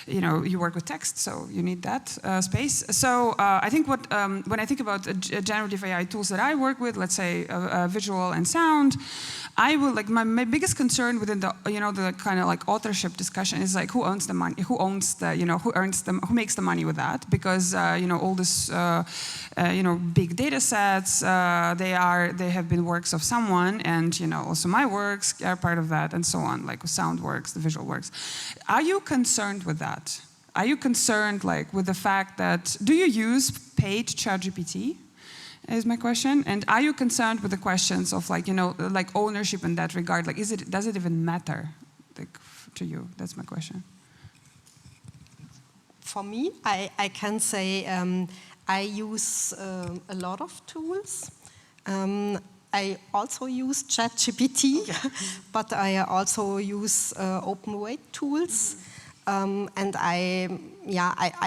you work with text, so you need that space. So I think when I think about generative AI tools that I work with, let's say visual and sound, I will my biggest concern within the the kind of authorship discussion is who owns the money, who earns who makes the money with that, because all this big data sets they have been works of someone, and also my works are part of that, and so on, like sound works, the visual works. Are you concerned with that? Are you concerned with the fact that do you use paid ChatGPT? Is my question. And are you concerned with the questions of ownership in that regard? Does it even matter to you? That's my question. For me, I can say I use a lot of tools. I also use ChatGPT, but I also use open weight tools. And I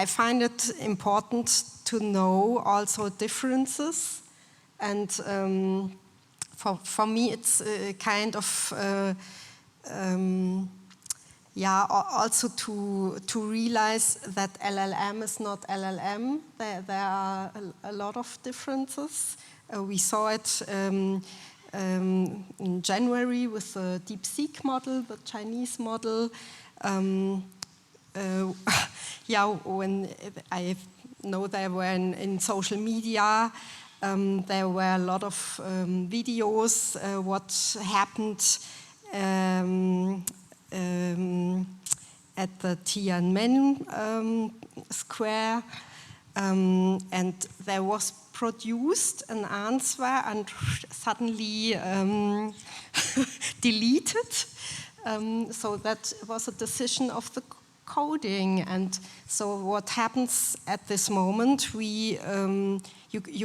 find it important to know also differences, and for me it's kind of also to realize that LLM is not LLM. There are a lot of differences. We saw it in January with the DeepSeek model, the Chinese model. When I know they were in social media, there were a lot of videos what happened at the Tiananmen Square, and there was produced an answer and suddenly deleted. So that was a decision of the coding. And so what happens at this moment, you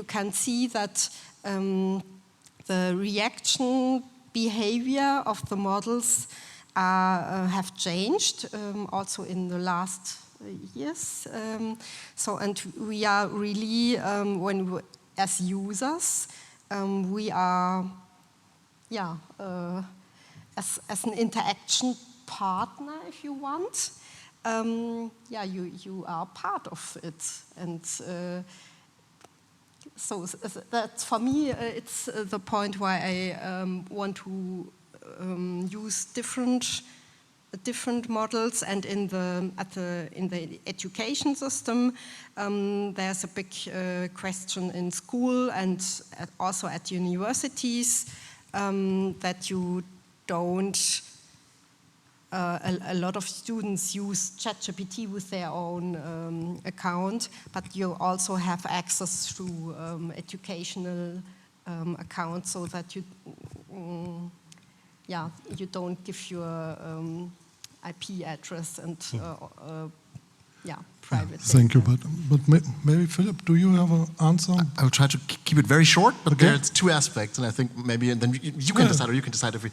can see that the reaction behavior of the models have changed also in the last years. And we are really, as users, we are, as an interaction partner, if you want, you are part of it. And so that for me, it's the point why I want to use different models. And in the education system, there's a big question in school and also at universities that you don't. A lot of students use ChatGPT with their own account, but you also have access to educational accounts, so that you don't give your IP address and private. Thank you, but maybe Philipp, do you have an answer? I'll try to keep it very short, but there's two aspects, and I think maybe and then you can decide, or you can decide if we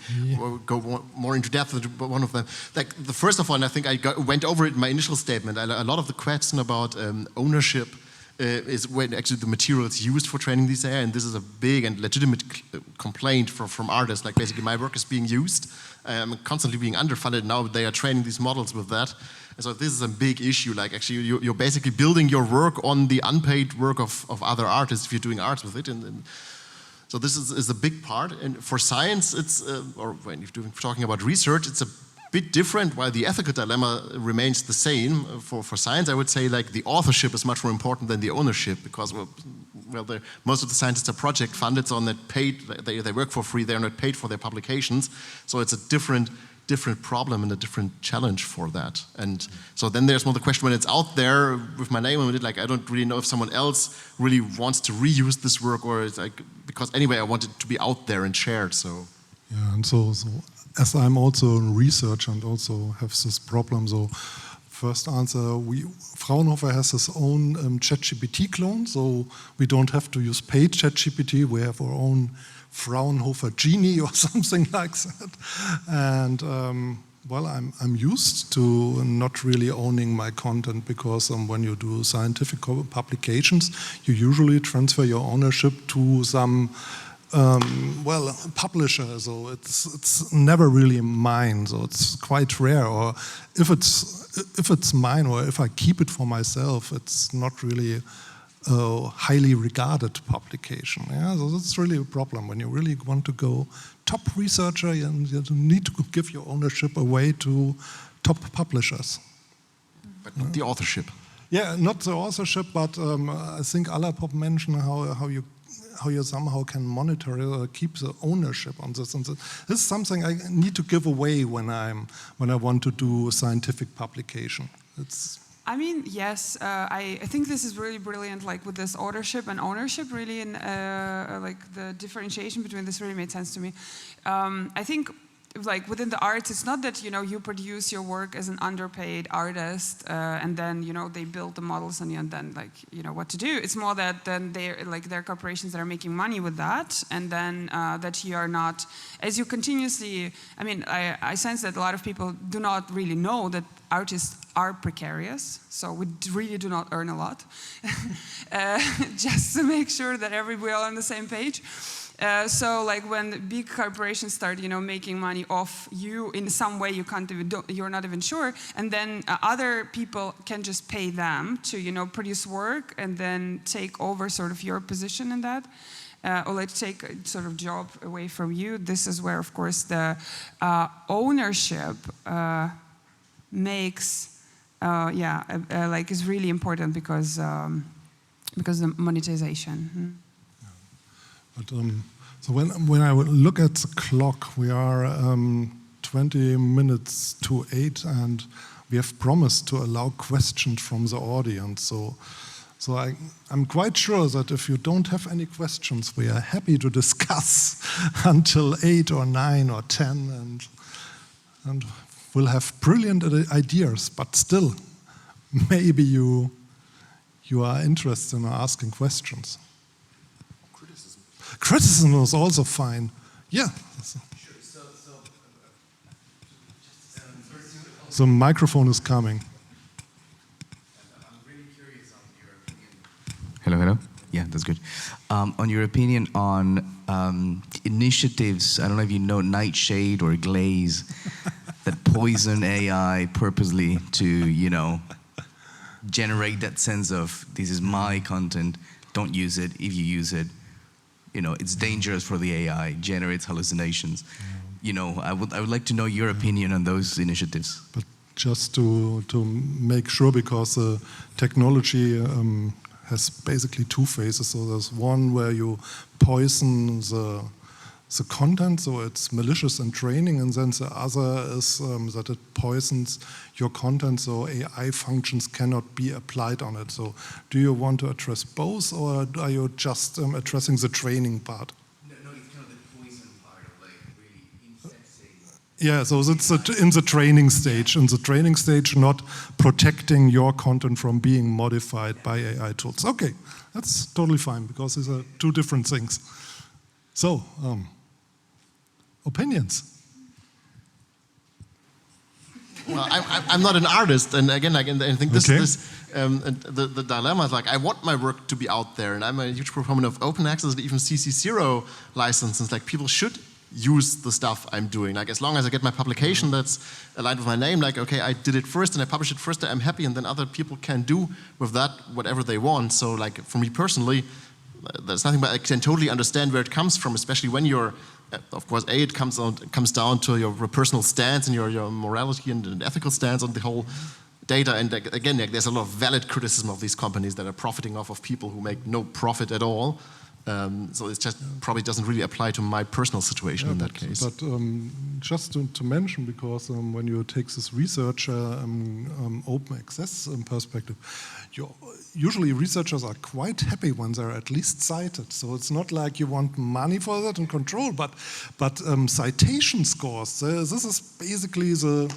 go more into depth with one of them. Like the first of all, and I think I went over it in my initial statement. A lot of the question about ownership is when actually the material is used for training these AI, and this is a big and legitimate complaint from artists. Like basically my work is being used, I'm constantly being underfunded. Now they are training these models with that. And so this is a big issue. Like actually you're basically building your work on the unpaid work of other artists if you're doing arts with it. And so this is a big part. And for science, it's, or when you're talking about research, it's a bit different. While the ethical dilemma remains the same, for science, I would say like the authorship is much more important than the ownership, because most of the scientists are project funded, so they're paid, they work for free, they're not paid for their publications. So it's a different problem and a different challenge for that. And so then there's more the question when it's out there with my name on it, like I don't really know if someone else really wants to reuse this work, or it's like, because anyway I want it to be out there and shared. So yeah, and so as I'm also in research and also have this problem, so first answer, Fraunhofer has its own ChatGPT clone, so we don't have to use paid ChatGPT, we have our own Fraunhofer Genie or something like that. And well, I'm used to not really owning my content, because when you do scientific publications, you usually transfer your ownership to some well, publisher, so it's never really mine, so it's quite rare. Or if it's mine, or if I keep it for myself, it's not really a highly regarded publication. Yeah, so that's really a problem when you really want to go top researcher, and you need to give your ownership away to top publishers. But not the authorship. Yeah, not the authorship, but I think Allapopp mentioned how you somehow can monitor or keep the ownership on this. And this is something I need to give away when I want to do a scientific publication. I mean, yes, I think this is really brilliant, like with this authorship and ownership, really, and like the differentiation between this really made sense to me. I think, like within the arts, it's not that you produce your work as an underpaid artist, and then they build the models on you, and then what to do. It's more that then there are corporations that are making money with that, and then that you are not, as you continuously. I mean, I sense that a lot of people do not really know that artists are precarious, so we really do not earn a lot. Just to make sure that we're all on the same page. So, like when big corporations start, making money off you in some way you're not even sure, and then other people can just pay them to, produce work and then take over sort of your position in that, or like take a sort of job away from you. This is where, of course, the ownership makes, like is really important because the monetization. But, so when I look at the clock, we are 20 minutes to 8, and we have promised to allow questions from the audience. So I'm quite sure that if you don't have any questions, we are happy to discuss until 8 or 9 or 10, and we'll have brilliant ideas. But still, maybe you are interested in asking questions. Criticism is also fine. Yeah. So microphone is coming. I'm really curious on your opinion. Hello. Yeah, that's good. On your opinion on initiatives, I don't know if you know Nightshade or Glaze, that poison AI purposely to, generate that sense of this is my content, don't use it. If you use it, it's dangerous for the AI, generates hallucinations. I would like to know your opinion on those initiatives. But just to make sure, because technology has basically two phases. So there's one where you poison the content, so it's malicious in training, and then the other is that it poisons your content, so AI functions cannot be applied on it. So do you want to address both, or are you just addressing the training part? No, it's kind of the poison part of like really infecting. Yeah, so it's in the training stage. In the training stage, not protecting your content from being modified by AI tools. Okay, that's totally fine, because these are two different things. So, opinions? Well, I'm not an artist, and again, I think the dilemma is like I want my work to be out there, and I'm a huge proponent of open access and even CC0 licenses. Like people should use the stuff I'm doing. Like as long as I get my publication that's aligned with my name, like okay, I did it first and I published it first, I'm happy, and then other people can do with that whatever they want. So like for me personally, there's nothing, but I can totally understand where it comes from, especially when you're. Of course, it comes down to your personal stance and your morality and ethical stance on the whole data. And again, there's a lot of valid criticism of these companies that are profiting off of people who make no profit at all. So it just probably doesn't really apply to my personal situation in that case. But just to mention, because when you take this research open access perspective, usually researchers are quite happy when they're at least cited. So it's not like you want money for that and control, but citation scores. This is basically the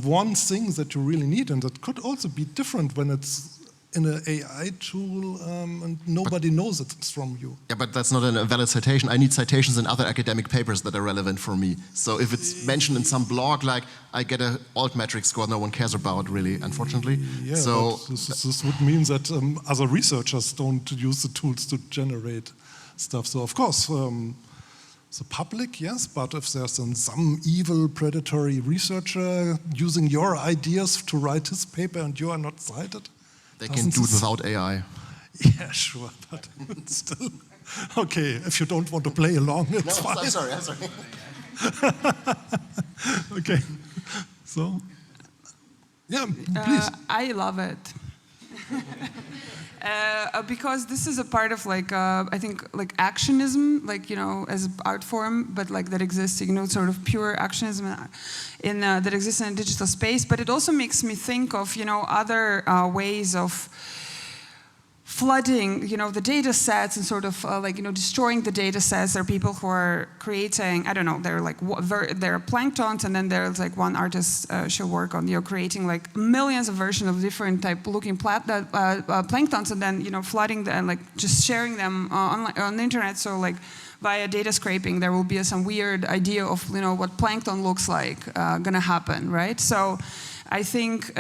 one thing that you really need, and that could also be different when it's in an AI tool and nobody knows it's from you. Yeah, but that's not a valid citation. I need citations in other academic papers that are relevant for me. So if it's mentioned in some blog, like I get an altmetric score no one cares about, really, unfortunately. Yeah, so but this would mean that other researchers don't use the tools to generate stuff. So of course, the public, yes, but if there's some evil predatory researcher using your ideas to write his paper and you are not cited, they can do it without AI. Yeah, sure, but still. Okay, if you don't want to play along, it's fine. I'm sorry. Okay, so, yeah, please. I love it. Because this is a part of like, I think like actionism, like, you know, as art form, but like that exists, you know, sort of pure actionism that exists in a digital space. But it also makes me think of, you know, other ways of flooding, you know, the data sets and sort of like, you know, destroying the data sets. There are people who are creating, I don't know, they're like, there are planktons, and then there's like one artist she'll work on, you know, creating like millions of versions of different type looking planktons, and then, you know, flooding them and like just sharing them on the internet. So like via data scraping, there will be some weird idea of, you know, what plankton looks like gonna happen, right? So I think,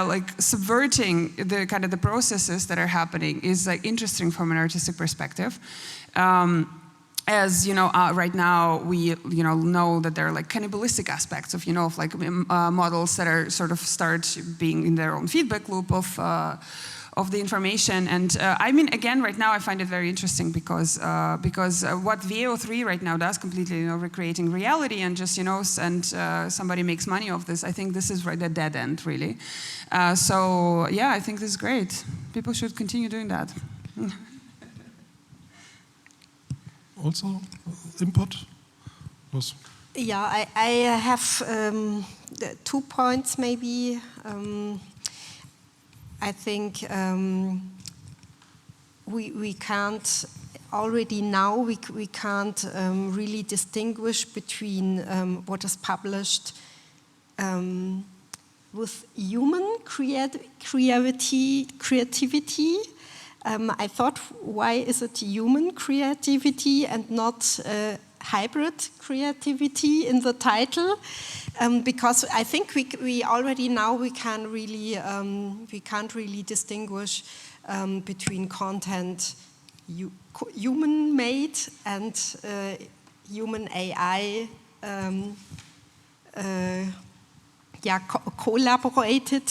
like subverting the kind of the processes that are happening is like interesting from an artistic perspective. As you know, right now we know that there are like cannibalistic aspects of of like models that are sort of start being in their own feedback loop of the information. And I mean, again, right now I find it very interesting because what VAO3 right now does completely, recreating reality and just, and somebody makes money off this. I think this is right at dead end, really. So yeah, I think this is great. People should continue doing that. Also, input? Was Yeah, I have 2 points maybe. I think we can't already now we can't really distinguish between what is published with human creativity. I thought, why is it human creativity and not hybrid creativity in the title? Because I think we already now we can't really distinguish between content human-made and human AI collaborated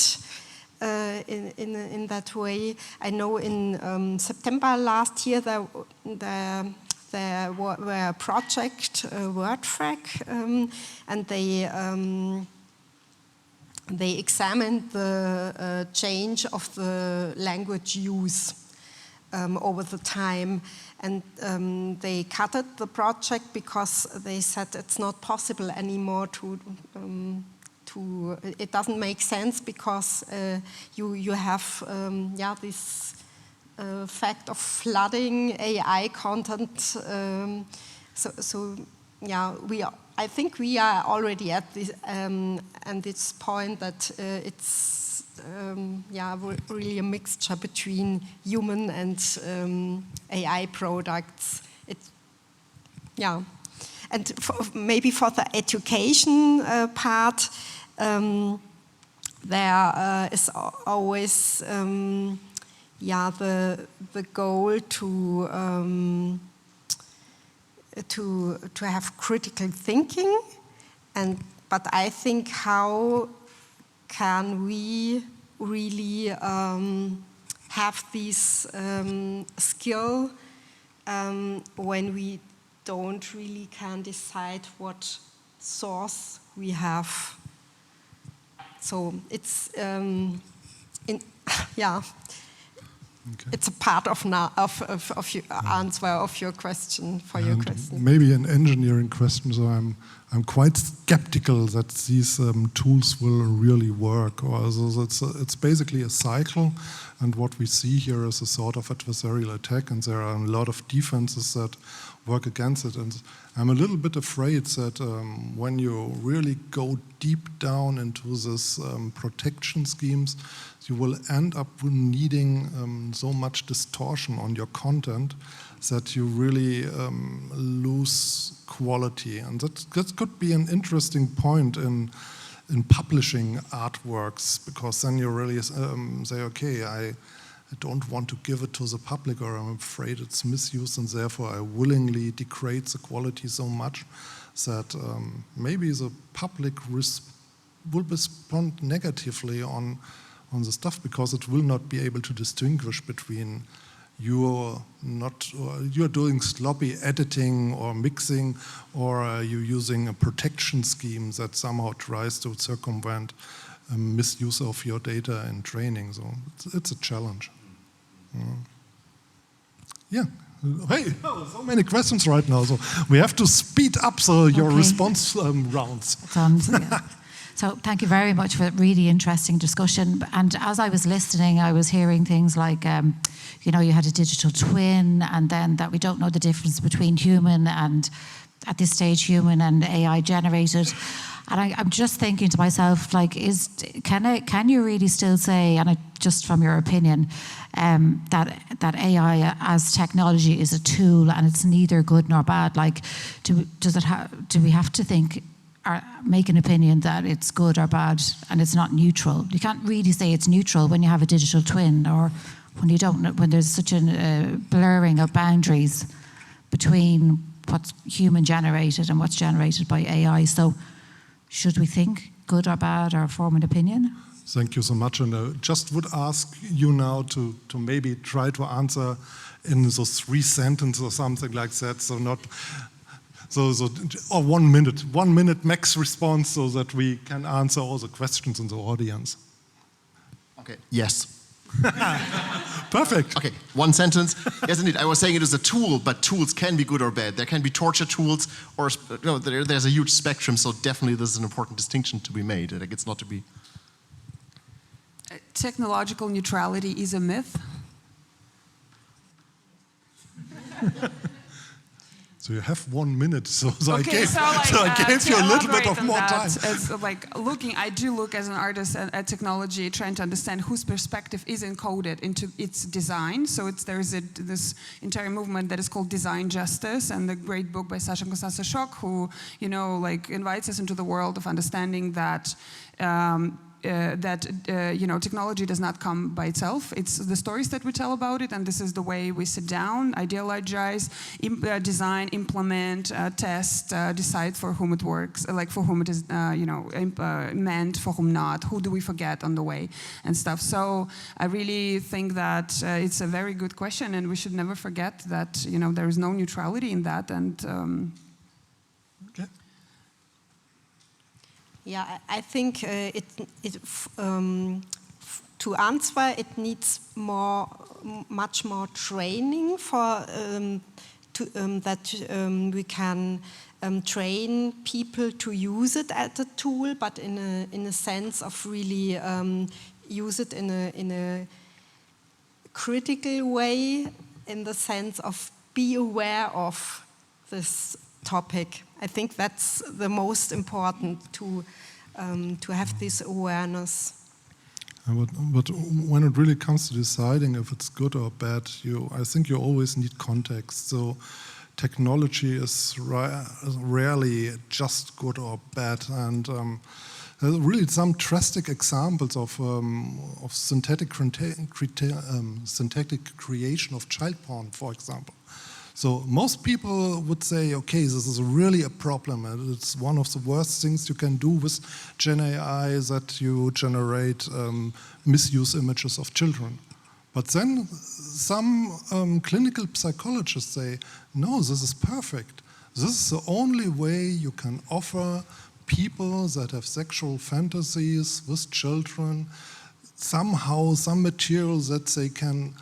in that way. I know in September last year there were a project, WordTrack, and they examined the change of the language use over the time, and they cutted the project because they said it's not possible anymore to it doesn't make sense because you have this fact of flooding AI content. I think we are already at this point that it's really a mixture between human and AI products. And maybe for the education part, there is always the goal to have critical thinking, but I think how can we really have this skill when we don't really can decide what source we have. So it's it's a part of your answer of your question your question. Maybe an engineering question. So I'm quite skeptical that these tools will really work. Or so it's basically a cycle, and what we see here is a sort of adversarial attack, and there are a lot of defenses that work against it. And I'm a little bit afraid that when you really go deep down into this protection schemes, you will end up needing so much distortion on your content that you really lose quality. And that could be an interesting point in publishing artworks, because then you really say, okay, I don't want to give it to the public, or I'm afraid it's misused, and therefore I willingly degrade the quality so much that maybe the public will respond negatively on the stuff, because it will not be able to distinguish between you're doing sloppy editing or mixing, or you're using a protection scheme that somehow tries to circumvent misuse of your data in training. So it's a challenge. Yeah. Hey, so many questions right now. So we have to speed up your response rounds. So thank you very much for a really interesting discussion. And as I was listening, I was hearing things like, you had a digital twin, and then that we don't know the difference between human and, at this stage, human and AI generated. And I'm just thinking to myself, like, can you really still say, and just from your opinion, that AI as technology is a tool and it's neither good nor bad? Like, do we have to think, or make an opinion that it's good or bad and it's not neutral? You can't really say it's neutral when you have a digital twin, or when there's such a blurring of boundaries between what's human generated and what's generated by AI. So should we think good or bad or form an opinion? Thank you so much. And I just would ask you now to maybe try to answer in those 3 sentences or something like that. So not or 1 minute, 1 minute max response, so that we can answer all the questions in the audience. Okay. Yes. Perfect. Okay, 1 sentence. Yes, indeed. I was saying it is a tool, but tools can be good or bad. There can be torture tools, or there's a huge spectrum. So definitely, this is an important distinction to be made. Like, it's not to be. Technological neutrality is a myth. So you have 1 minute, so I gave to you a little bit of more time. It's like I do look as an artist at technology, trying to understand whose perspective is encoded into its design. So there's this entire movement that is called design justice, and the great book by Sasha Kosasa-Shock, who invites us into the world of understanding that. Technology does not come by itself. It's the stories that we tell about it, and this is the way we sit down, ideologize, design, implement, test, decide for whom it works, like for whom it is, meant, for whom not, who do we forget on the way, and stuff. So I really think that it's a very good question, and we should never forget that there is no neutrality in that. And okay. Yeah, I think to answer, it needs much more training for that we can train people to use it as a tool, but in a sense of really use it in a critical way, in the sense of be aware of this topic. I think that's the most important, to have this awareness. But when it really comes to deciding if it's good or bad, I think you always need context. So technology is rarely just good or bad. And there are really some drastic examples of synthetic creation of child porn, for example. So most people would say, okay, this is really a problem. And it's one of the worst things you can do with Gen AI, that you generate misuse images of children. But then some clinical psychologists say, no, this is perfect. This is the only way you can offer people that have sexual fantasies with children somehow some material that they can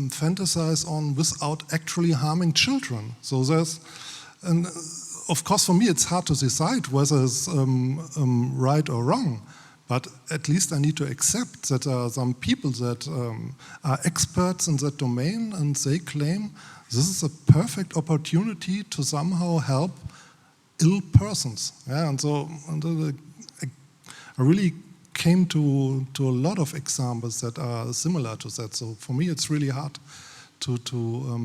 fantasize on without actually harming children. So there's, and of course for me it's hard to decide whether it's right or wrong, but at least I need to accept that there are some people that are experts in that domain, and they claim this is a perfect opportunity to somehow help ill persons. Yeah, and so I really came to a lot of examples that are similar to that. So for me, it's really hard to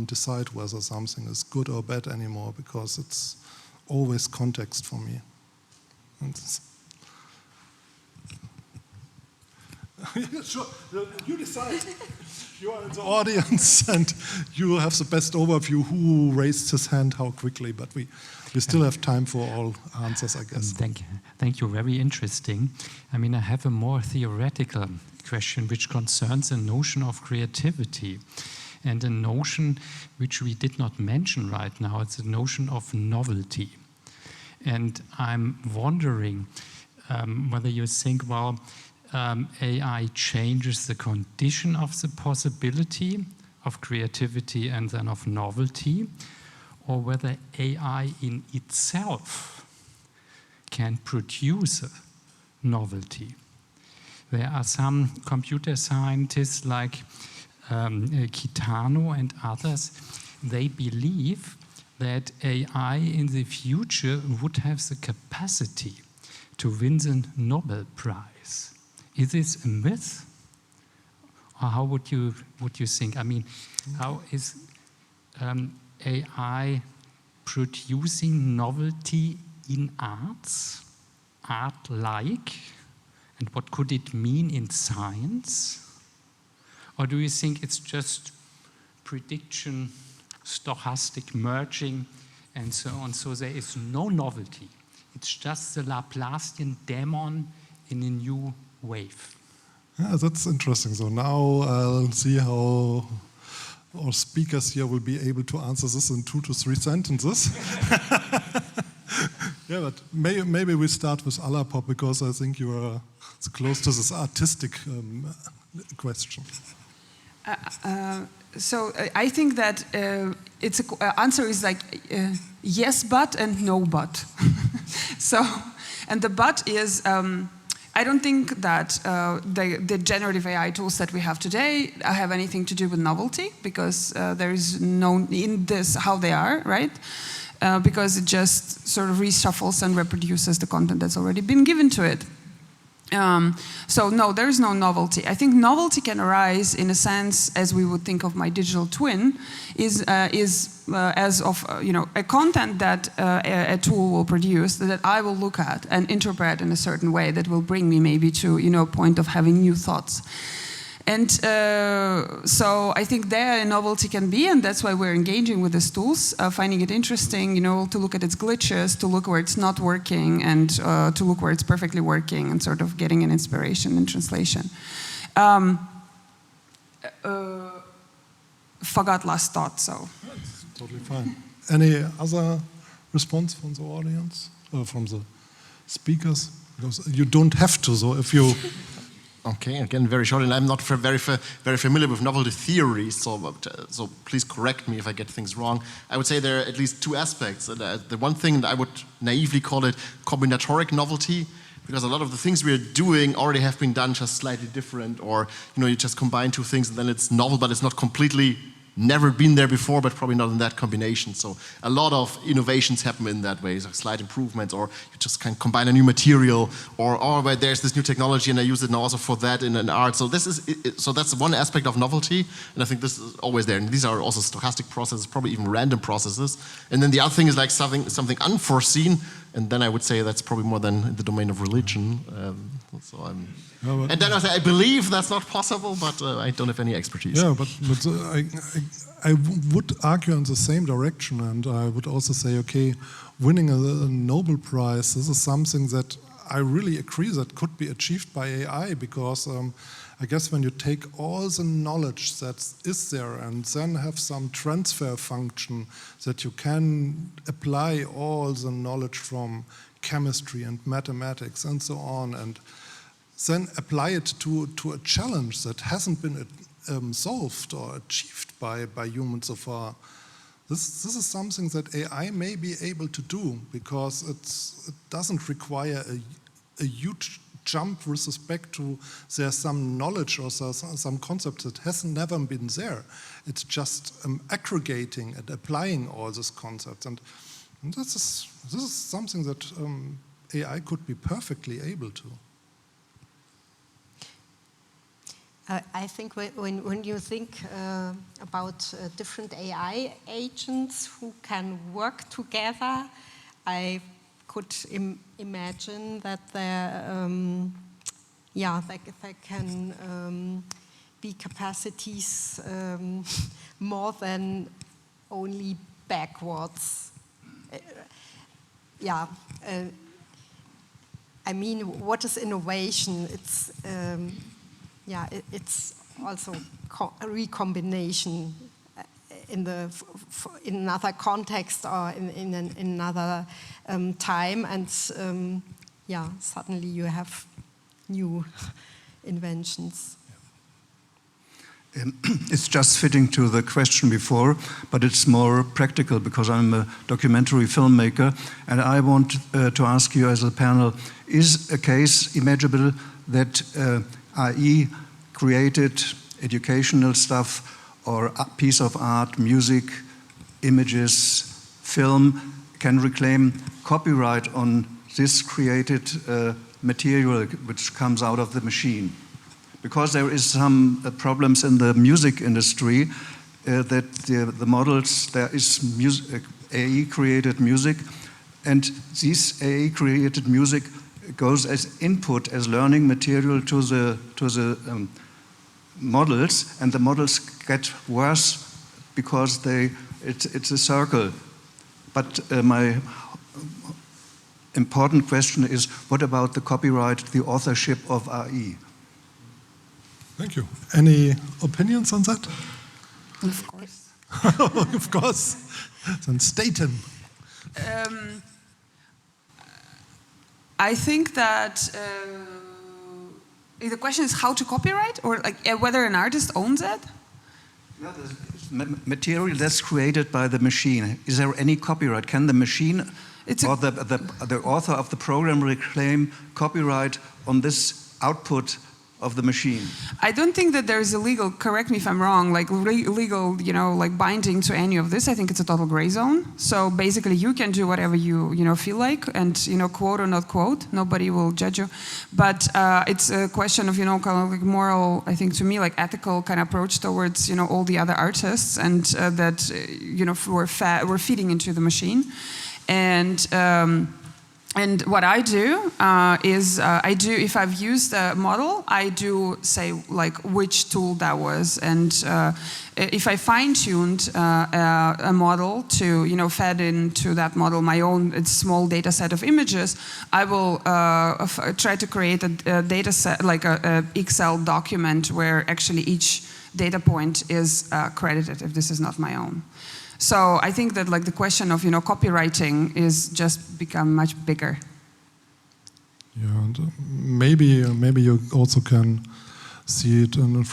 decide whether something is good or bad anymore, because it's always context for me. Sure, you decide. You are in the audience and you have the best overview who raised his hand how quickly, but we still have time for all answers, I guess. Thank you. Thank you. Very interesting. I mean, I have a more theoretical question which concerns a notion of creativity, and a notion which we did not mention right now. It's a notion of novelty. And I'm wondering whether you think, well, AI changes the condition of the possibility of creativity and then of novelty, or whether AI in itself can produce a novelty. There are some computer scientists like Kitano and others, they believe that AI in the future would have the capacity to win the Nobel Prize. Is this a myth? Or how would you think? I mean, how is AI producing novelty in arts, art-like? And what could it mean in science? Or do you think it's just prediction, stochastic merging, and so on? So there is no novelty. It's just the Laplacian demon in a new wave. Yeah, that's interesting. So now I'll see how our speakers here will be able to answer this in 2 to 3 sentences. Yeah, but maybe we start with Allapopp, because I think you are close to this artistic question. So I think that its answer is like yes, but, and no, but. So, and the but is, I don't think that the generative AI tools that we have today have anything to do with novelty, because there is no, in this, how they are, right? Because it just sort of reshuffles and reproduces the content that's already been given to it. So no, there is no novelty. I think novelty can arise in a sense, as we would think of my digital twin, is as of a content that a tool will produce that I will look at and interpret in a certain way that will bring me maybe to a point of having new thoughts. And so I think there a novelty can be, and that's why we're engaging with these tools, finding it interesting, to look at its glitches, to look where it's not working, and to look where it's perfectly working, and sort of getting an inspiration in translation. Forgot last thought, so. That's totally fine. Any other response from the audience, from the speakers? Because you don't have to, so if you... Okay, again, very short, and I'm not very familiar with novelty theory, so please correct me if I get things wrong. I would say there are at least 2 aspects. The one thing, I would naively call it combinatoric novelty, because a lot of the things we're doing already have been done just slightly different, or you just combine 2 things and then it's novel, but it's not completely never been there before, but probably not in that combination. So a lot of innovations happen in that way, so slight improvements, or you just can combine a new material, or where there's this new technology and I use it now also for that in an art. So this is so that's one aspect of novelty, and I think this is always there. And these are also stochastic processes, probably even random processes. And then the other thing is like something unforeseen, and then I would say that's probably more than in the domain of religion. And then I say I believe that's not possible, but I don't have any expertise. Yeah, but I would argue in the same direction, and I would also say, okay, winning a Nobel Prize, this is something that I really agree that could be achieved by AI, because I guess when you take all the knowledge that is there and then have some transfer function that you can apply all the knowledge from chemistry and mathematics and so on, and then apply it to a challenge that hasn't been solved or achieved by humans so far. This is something that AI may be able to do, because it doesn't require a huge jump with respect to there's some knowledge or some concept that has never been there. It's just aggregating and applying all these concepts, and this is something that AI could be perfectly able to. I think when you think about different AI agents who can work together, I could imagine that there can be capacities more than only backwards. I mean, what is innovation? It's it's also a recombination in another context or in another time, and suddenly you have new inventions. It's just fitting to the question before, but it's more practical because I'm a documentary filmmaker, and I want to ask you as a panel, is a case imaginable that AI created educational stuff or a piece of art, music, images, film, can reclaim copyright on this created material which comes out of the machine? Because there is some problems in the music industry that the models, there is AI created music, and this AI created music goes as input, as learning material to the models, and the models get worse because it's a circle. But my important question is, what about the copyright, the authorship of AI? Thank you. Any opinions on that? Of course. Of course. Then state him. I think that the question is how to copyright, or like whether an artist owns it? Yeah, material that's created by the machine. Is there any copyright? Can the machine or the author of the program reclaim copyright on this output of the machine? I don't think that there is a legal, correct me if I'm wrong, like legal, like binding to any of this. I think it's a total gray zone. So basically you can do whatever you feel like, and quote or not quote, nobody will judge you. But it's a question of kind of like moral, I think to me, like ethical kind of approach towards all the other artists, and that we're feeding into the machine. And what I do is if I've used a model, I do say like which tool that was, and if I fine-tuned a model to fed into that model my own small data set of images, I will try to create a data set, like a Excel document where actually each data point is credited if this is not my own. So I think that like the question of copywriting is just become much bigger. Yeah, and maybe you also can see it in a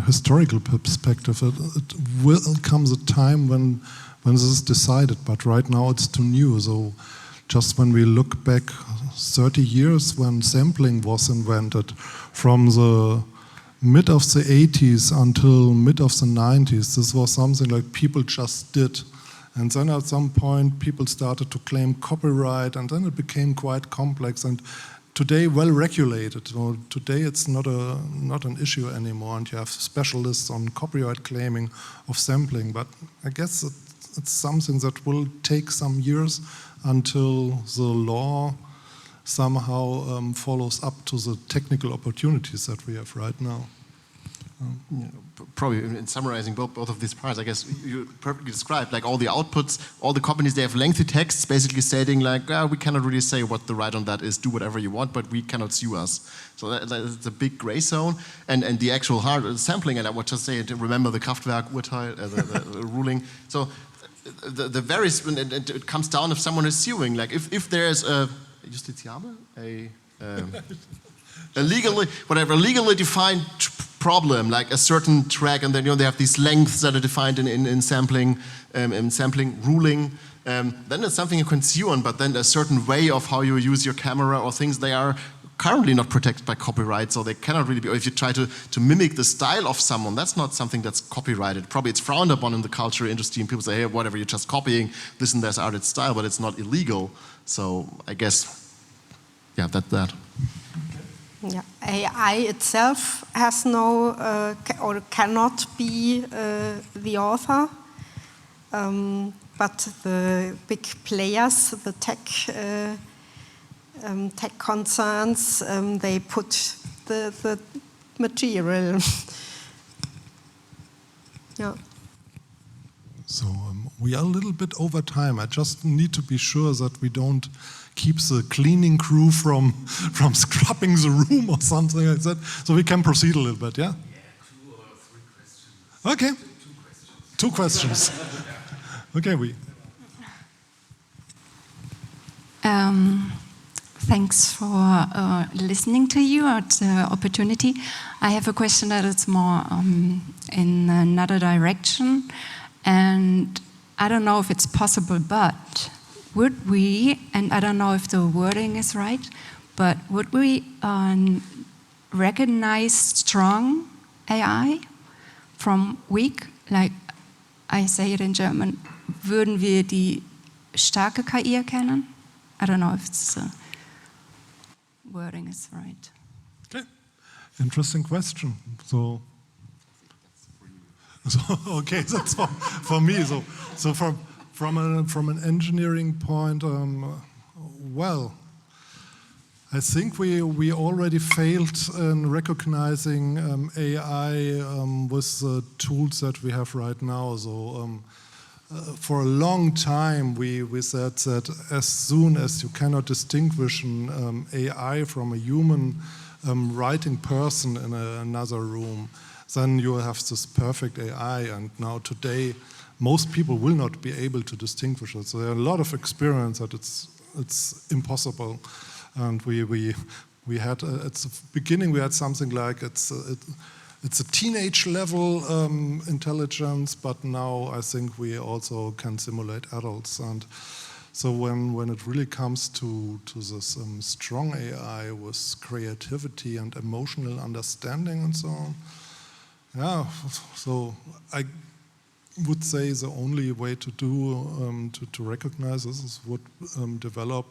historical perspective. It will come a time when this is decided, but right now it's too new. So just when we look back 30 years when sampling was invented, from the mid of the 80s until mid of the 90s, this was something like people just did. And then at some point, people started to claim copyright, and then it became quite complex. And today, well regulated. So today, it's not an issue anymore, and you have specialists on copyright claiming of sampling. But I guess it's something that will take some years until the law somehow follows up to the technical opportunities that we have right now. Probably in summarizing both of these parts, I guess you perfectly described, like all the outputs, all the companies, they have lengthy texts basically stating like, we cannot really say what the right on that is, do whatever you want, but we cannot sue us. So that's a big gray zone. And the actual hard sampling, and I would just say, remember the Kraftwerk-Urteil, the ruling. So the various, and it comes down if someone is suing, like if there's a Justitiame, a legally defined problem, like a certain track, and then they have these lengths that are defined in sampling ruling. Then it's something you can sue on, but then a certain way of how you use your camera or things, they are currently not protected by copyright, so they cannot really be. Or if you try to mimic the style of someone, that's not something that's copyrighted. Probably it's frowned upon in the culture industry, and people say, hey, whatever, you're just copying this and that's art, it's style, but it's not illegal. So I guess, yeah, that's that. Yeah, AI itself has no or cannot be the author, but the big players, the tech concerns, they put the material. Yeah. So we are a little bit over time. I just need to be sure that we don't keep the cleaning crew from scrubbing the room or something like that. So we can proceed a little bit, yeah? Yeah, 2 or 3 questions. Okay. 2 questions. Okay, Thanks for listening to you at the opportunity. I have a question that is more in another direction, and I don't know if it's possible, but would we, and I don't know if the wording is right, but would we recognize strong AI from weak? Like I say it in German, würden wir die starke KI erkennen? I don't know if the wording is right. Okay, interesting question. So okay, that's for me. So from an engineering point, well, I think we already failed in recognizing AI with the tools that we have right now. So for a long time, we said that as soon as you cannot distinguish an AI from a human writing person in another room, then you have this perfect AI. And now today, most people will not be able to distinguish it. So there are a lot of experience that it's impossible. And we had at the beginning we had something like it's a teenage level intelligence, but now I think we also can simulate adults. And so when it really comes to this strong AI with creativity and emotional understanding and so on, yeah, so I would say the only way to do to recognize this is would develop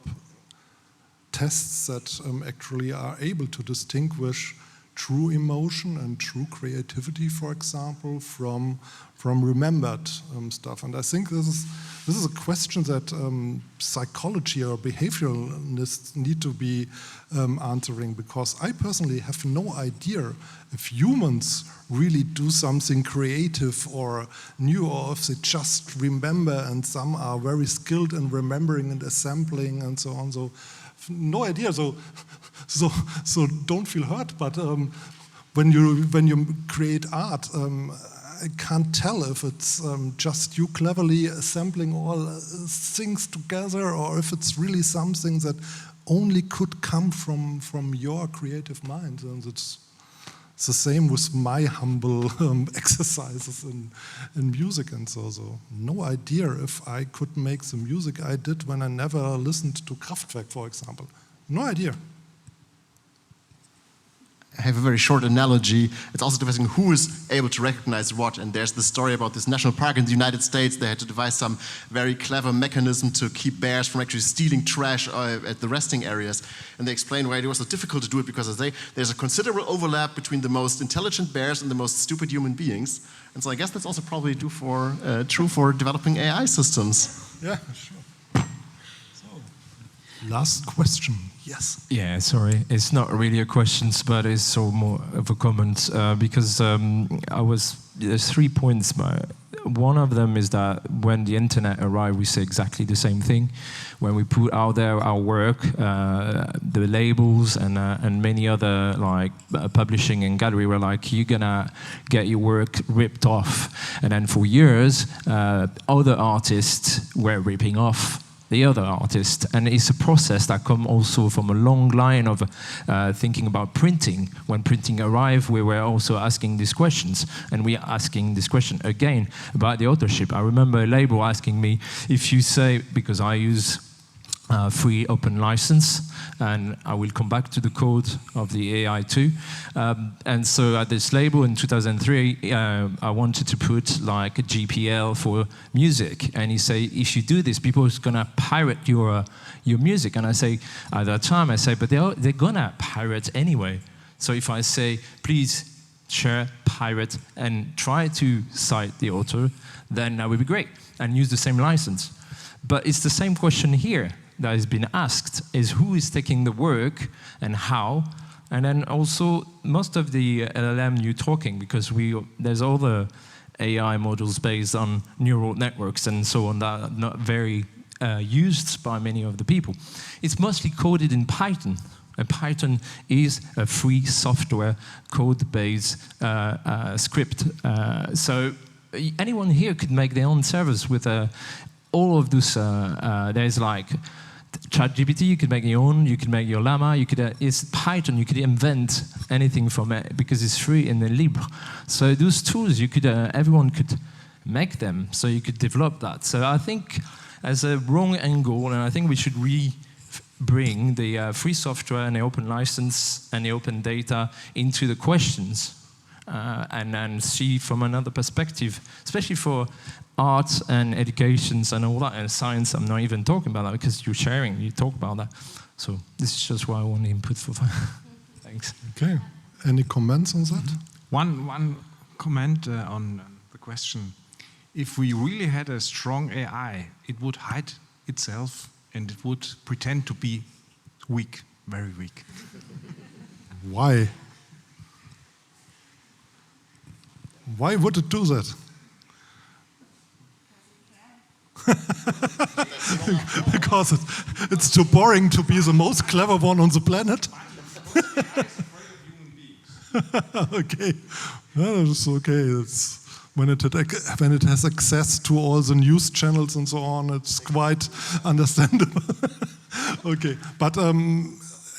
tests that actually are able to distinguish true emotion and true creativity, for example, from remembered stuff. And I think this is a question that psychology or behavioralists need to be answering, because I personally have no idea if humans really do something creative or new, or if they just remember, and some are very skilled in remembering and assembling and so on. So no idea. So don't feel hurt. But when you create art, I can't tell if it's just you cleverly assembling all things together, or if it's really something that only could come from your creative mind. And it's the same with my humble exercises in music and so. No idea if I could make the music I did when I never listened to Kraftwerk, for example. No idea. have a very short analogy. It's also devising who is able to recognize what. And there's the story about this national park in the United States. They had to devise some very clever mechanism to keep bears from actually stealing trash at the resting areas. And they explained why it was so difficult to do it, because there's a considerable overlap between the most intelligent bears and the most stupid human beings. And so I guess that's also probably true for developing AI systems. Yeah, sure. So, last question. Yes. Yeah, sorry. It's not really a question, but it's so more of a comment because there's 3 points. One of them is that when the internet arrived, we say exactly the same thing. When we put out there our work, the labels and many other like publishing and gallery were like, you're gonna get your work ripped off. And then for years, other artists were ripping off the other artist, and it's a process that comes also from a long line of thinking about printing. When printing arrived, we were also asking these questions, and we are asking this question again about the authorship. I remember a label asking me, if you say, because I use free open license, and I will come back to the code of the AI too. And so at this label in 2003, I wanted to put like a GPL for music. And he say, if you do this, people are gonna pirate your music. And I say, at that time, I say, but they're gonna pirate anyway. So if I say, please share, pirate, and try to cite the author, then that would be great, and use the same license. But it's the same question here that has been asked, is who is taking the work and how, and then also most of the LLM you're talking, because there's all the AI models based on neural networks and so on that are not very used by many of the people. It's mostly coded in Python, and Python is a free software code-based script. So anyone here could make their own servers with all of those. There's like ChatGPT, you could make your own, you could make your llama, it's Python, you could invent anything from it because it's free and libre. So those tools, everyone could make them, so you could develop that. So I think as a wrong angle, and I think we should bring the free software and the open license and the open data into the questions and then see from another perspective, especially for art and educations and all that, and science. I'm not even talking about that because you're sharing, you talk about that. So this is just what I want to input for. Thanks. Okay. Any comments on that? One comment on the question. If we really had a strong AI, it would hide itself and it would pretend to be weak, very weak. Why? Why would it do that? Because it's too boring to be the most clever one on the planet. Okay, that's okay. It's when it has access to all the news channels and so on, it's quite understandable. Okay, but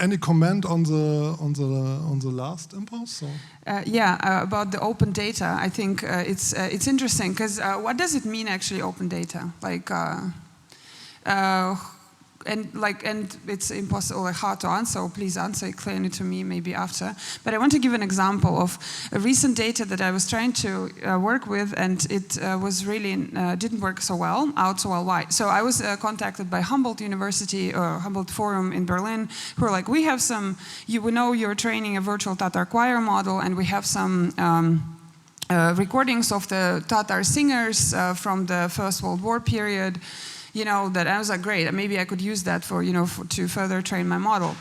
any comment on the last impulse? About the open data. I think it's interesting because what does it mean actually open data? Like, and it's impossible, hard to answer. So please answer it clearly to me, maybe after. But I want to give an example of a recent data that I was trying to work with, and it was really didn't work so well. Why? So I was contacted by Humboldt University or Humboldt Forum in Berlin, who are like, we have some. We know you're training a virtual Tatar choir model, and we have some. Recordings of the Tatar singers from the First World War period. That I was like, great, maybe I could use that to further train my model,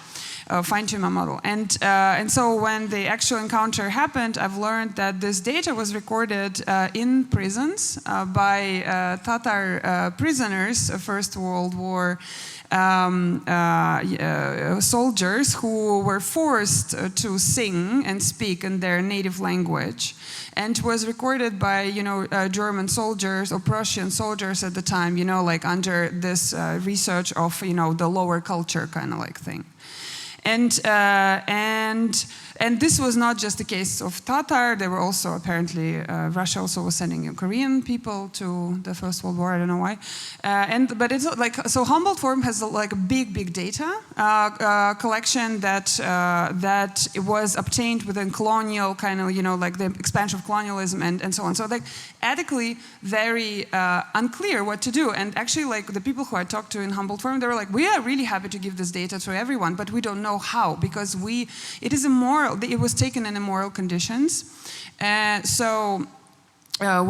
fine-tune my model. And so when the actual encounter happened, I've learned that this data was recorded in prisons by Tatar prisoners, First World War soldiers who were forced to sing and speak in their native language, and was recorded by German soldiers or Prussian soldiers at the time, like under this research of the lower culture kind of like thing. And this was not just the case of Tatar. There were also apparently Russia also was sending Korean people to the First World War. I don't know why. But it's like so. Humboldt Forum has like a big data collection that was obtained within colonial kind of like the expansion of colonialism and so on. So like ethically very unclear what to do. And actually like the people who I talked to in Humboldt Forum, they were like, we are really happy to give this data to everyone, but we don't know how because it is immoral. It was taken in immoral conditions, so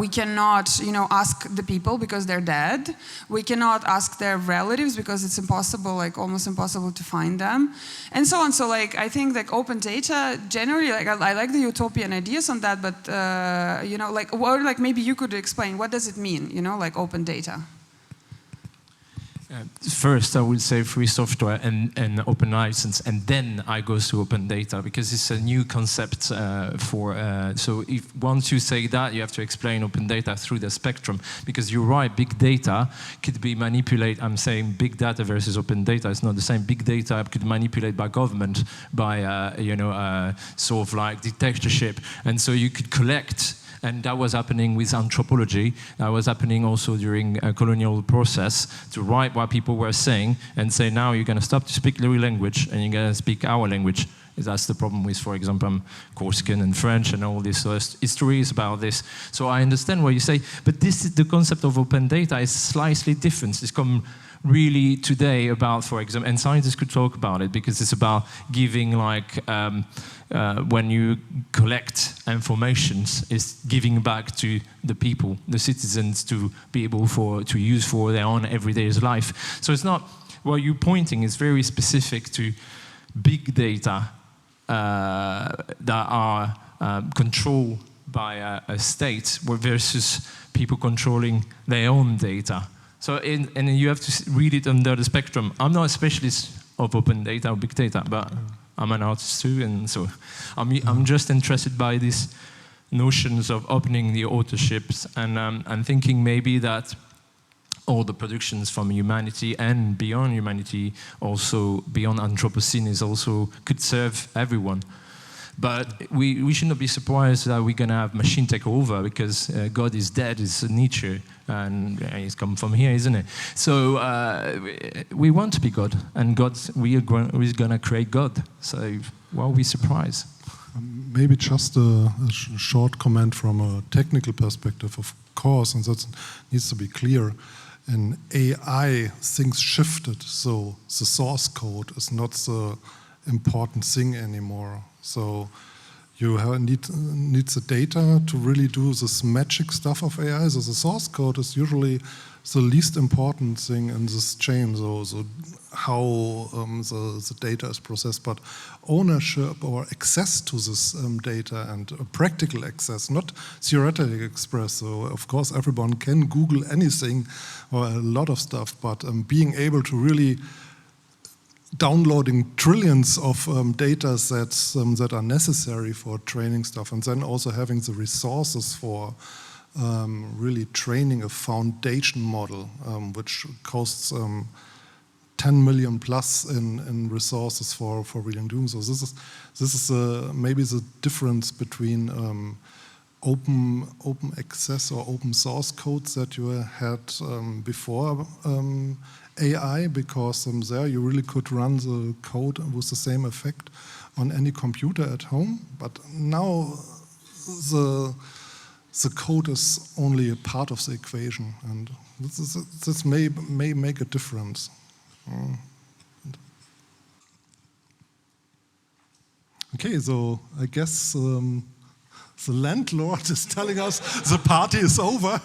we cannot, ask the people because they're dead. We cannot ask their relatives because it's impossible, like almost impossible to find them, and so on. So, like, I think like open data generally, like I like the utopian ideas on that, but like maybe you could explain what does it mean, like open data. First, I would say free software and open license, and then I go to open data because it's a new concept so if once you say that, you have to explain open data through the spectrum because you're right, big data could be manipulated. I'm saying big data versus open data. It's not the same. Big data could manipulate by government, by sort of like dictatorship, and so you could collect. And that was happening with anthropology. That was happening also during a colonial process to write what people were saying and say, now you're going to stop to speak the language and you're going to speak our language. That's the problem with, for example, Corsican and French and all this histories about this. So I understand what you say, but the concept of open data is slightly different. It's come really today about, for example, and scientists could talk about it because it's about giving like, when you collect informations, is giving back to the people, the citizens, to be able to use for their own everyday life. So it's not, what you're pointing is very specific to big data that are controlled by a state versus people controlling their own data. So, and you have to read it under the spectrum. I'm not a specialist of open data or big data, but I'm an artist too, and so I'm just interested by these notions of opening the authorships and thinking maybe that all the productions from humanity and beyond humanity, also beyond Anthropocene, could serve everyone. But we should not be surprised that we're going to have machine take over because God is dead, is Nietzsche, and he's come from here, isn't it? So we want to be God, and we're going to create God. So why are we surprised? Maybe just a short comment from a technical perspective, of course, and that needs to be clear. In AI, things shifted, so the source code is not the important thing anymore. So you need the data to really do this magic stuff of AI. So the source code is usually the least important thing in this chain. So how the data is processed, but ownership or access to this data and practical access, not theoretically expressed. So of course everyone can Google anything or a lot of stuff, but being able to really downloading trillions of data sets that are necessary for training stuff, and then also having the resources for really training a foundation model, which costs 10 million plus in resources for really doing so. This is maybe the difference between open access or open source codes that you had before AI, because there you really could run the code with the same effect on any computer at home. But now the code is only a part of the equation, and this may make a difference. Okay, so I guess the landlord is telling us the party is over.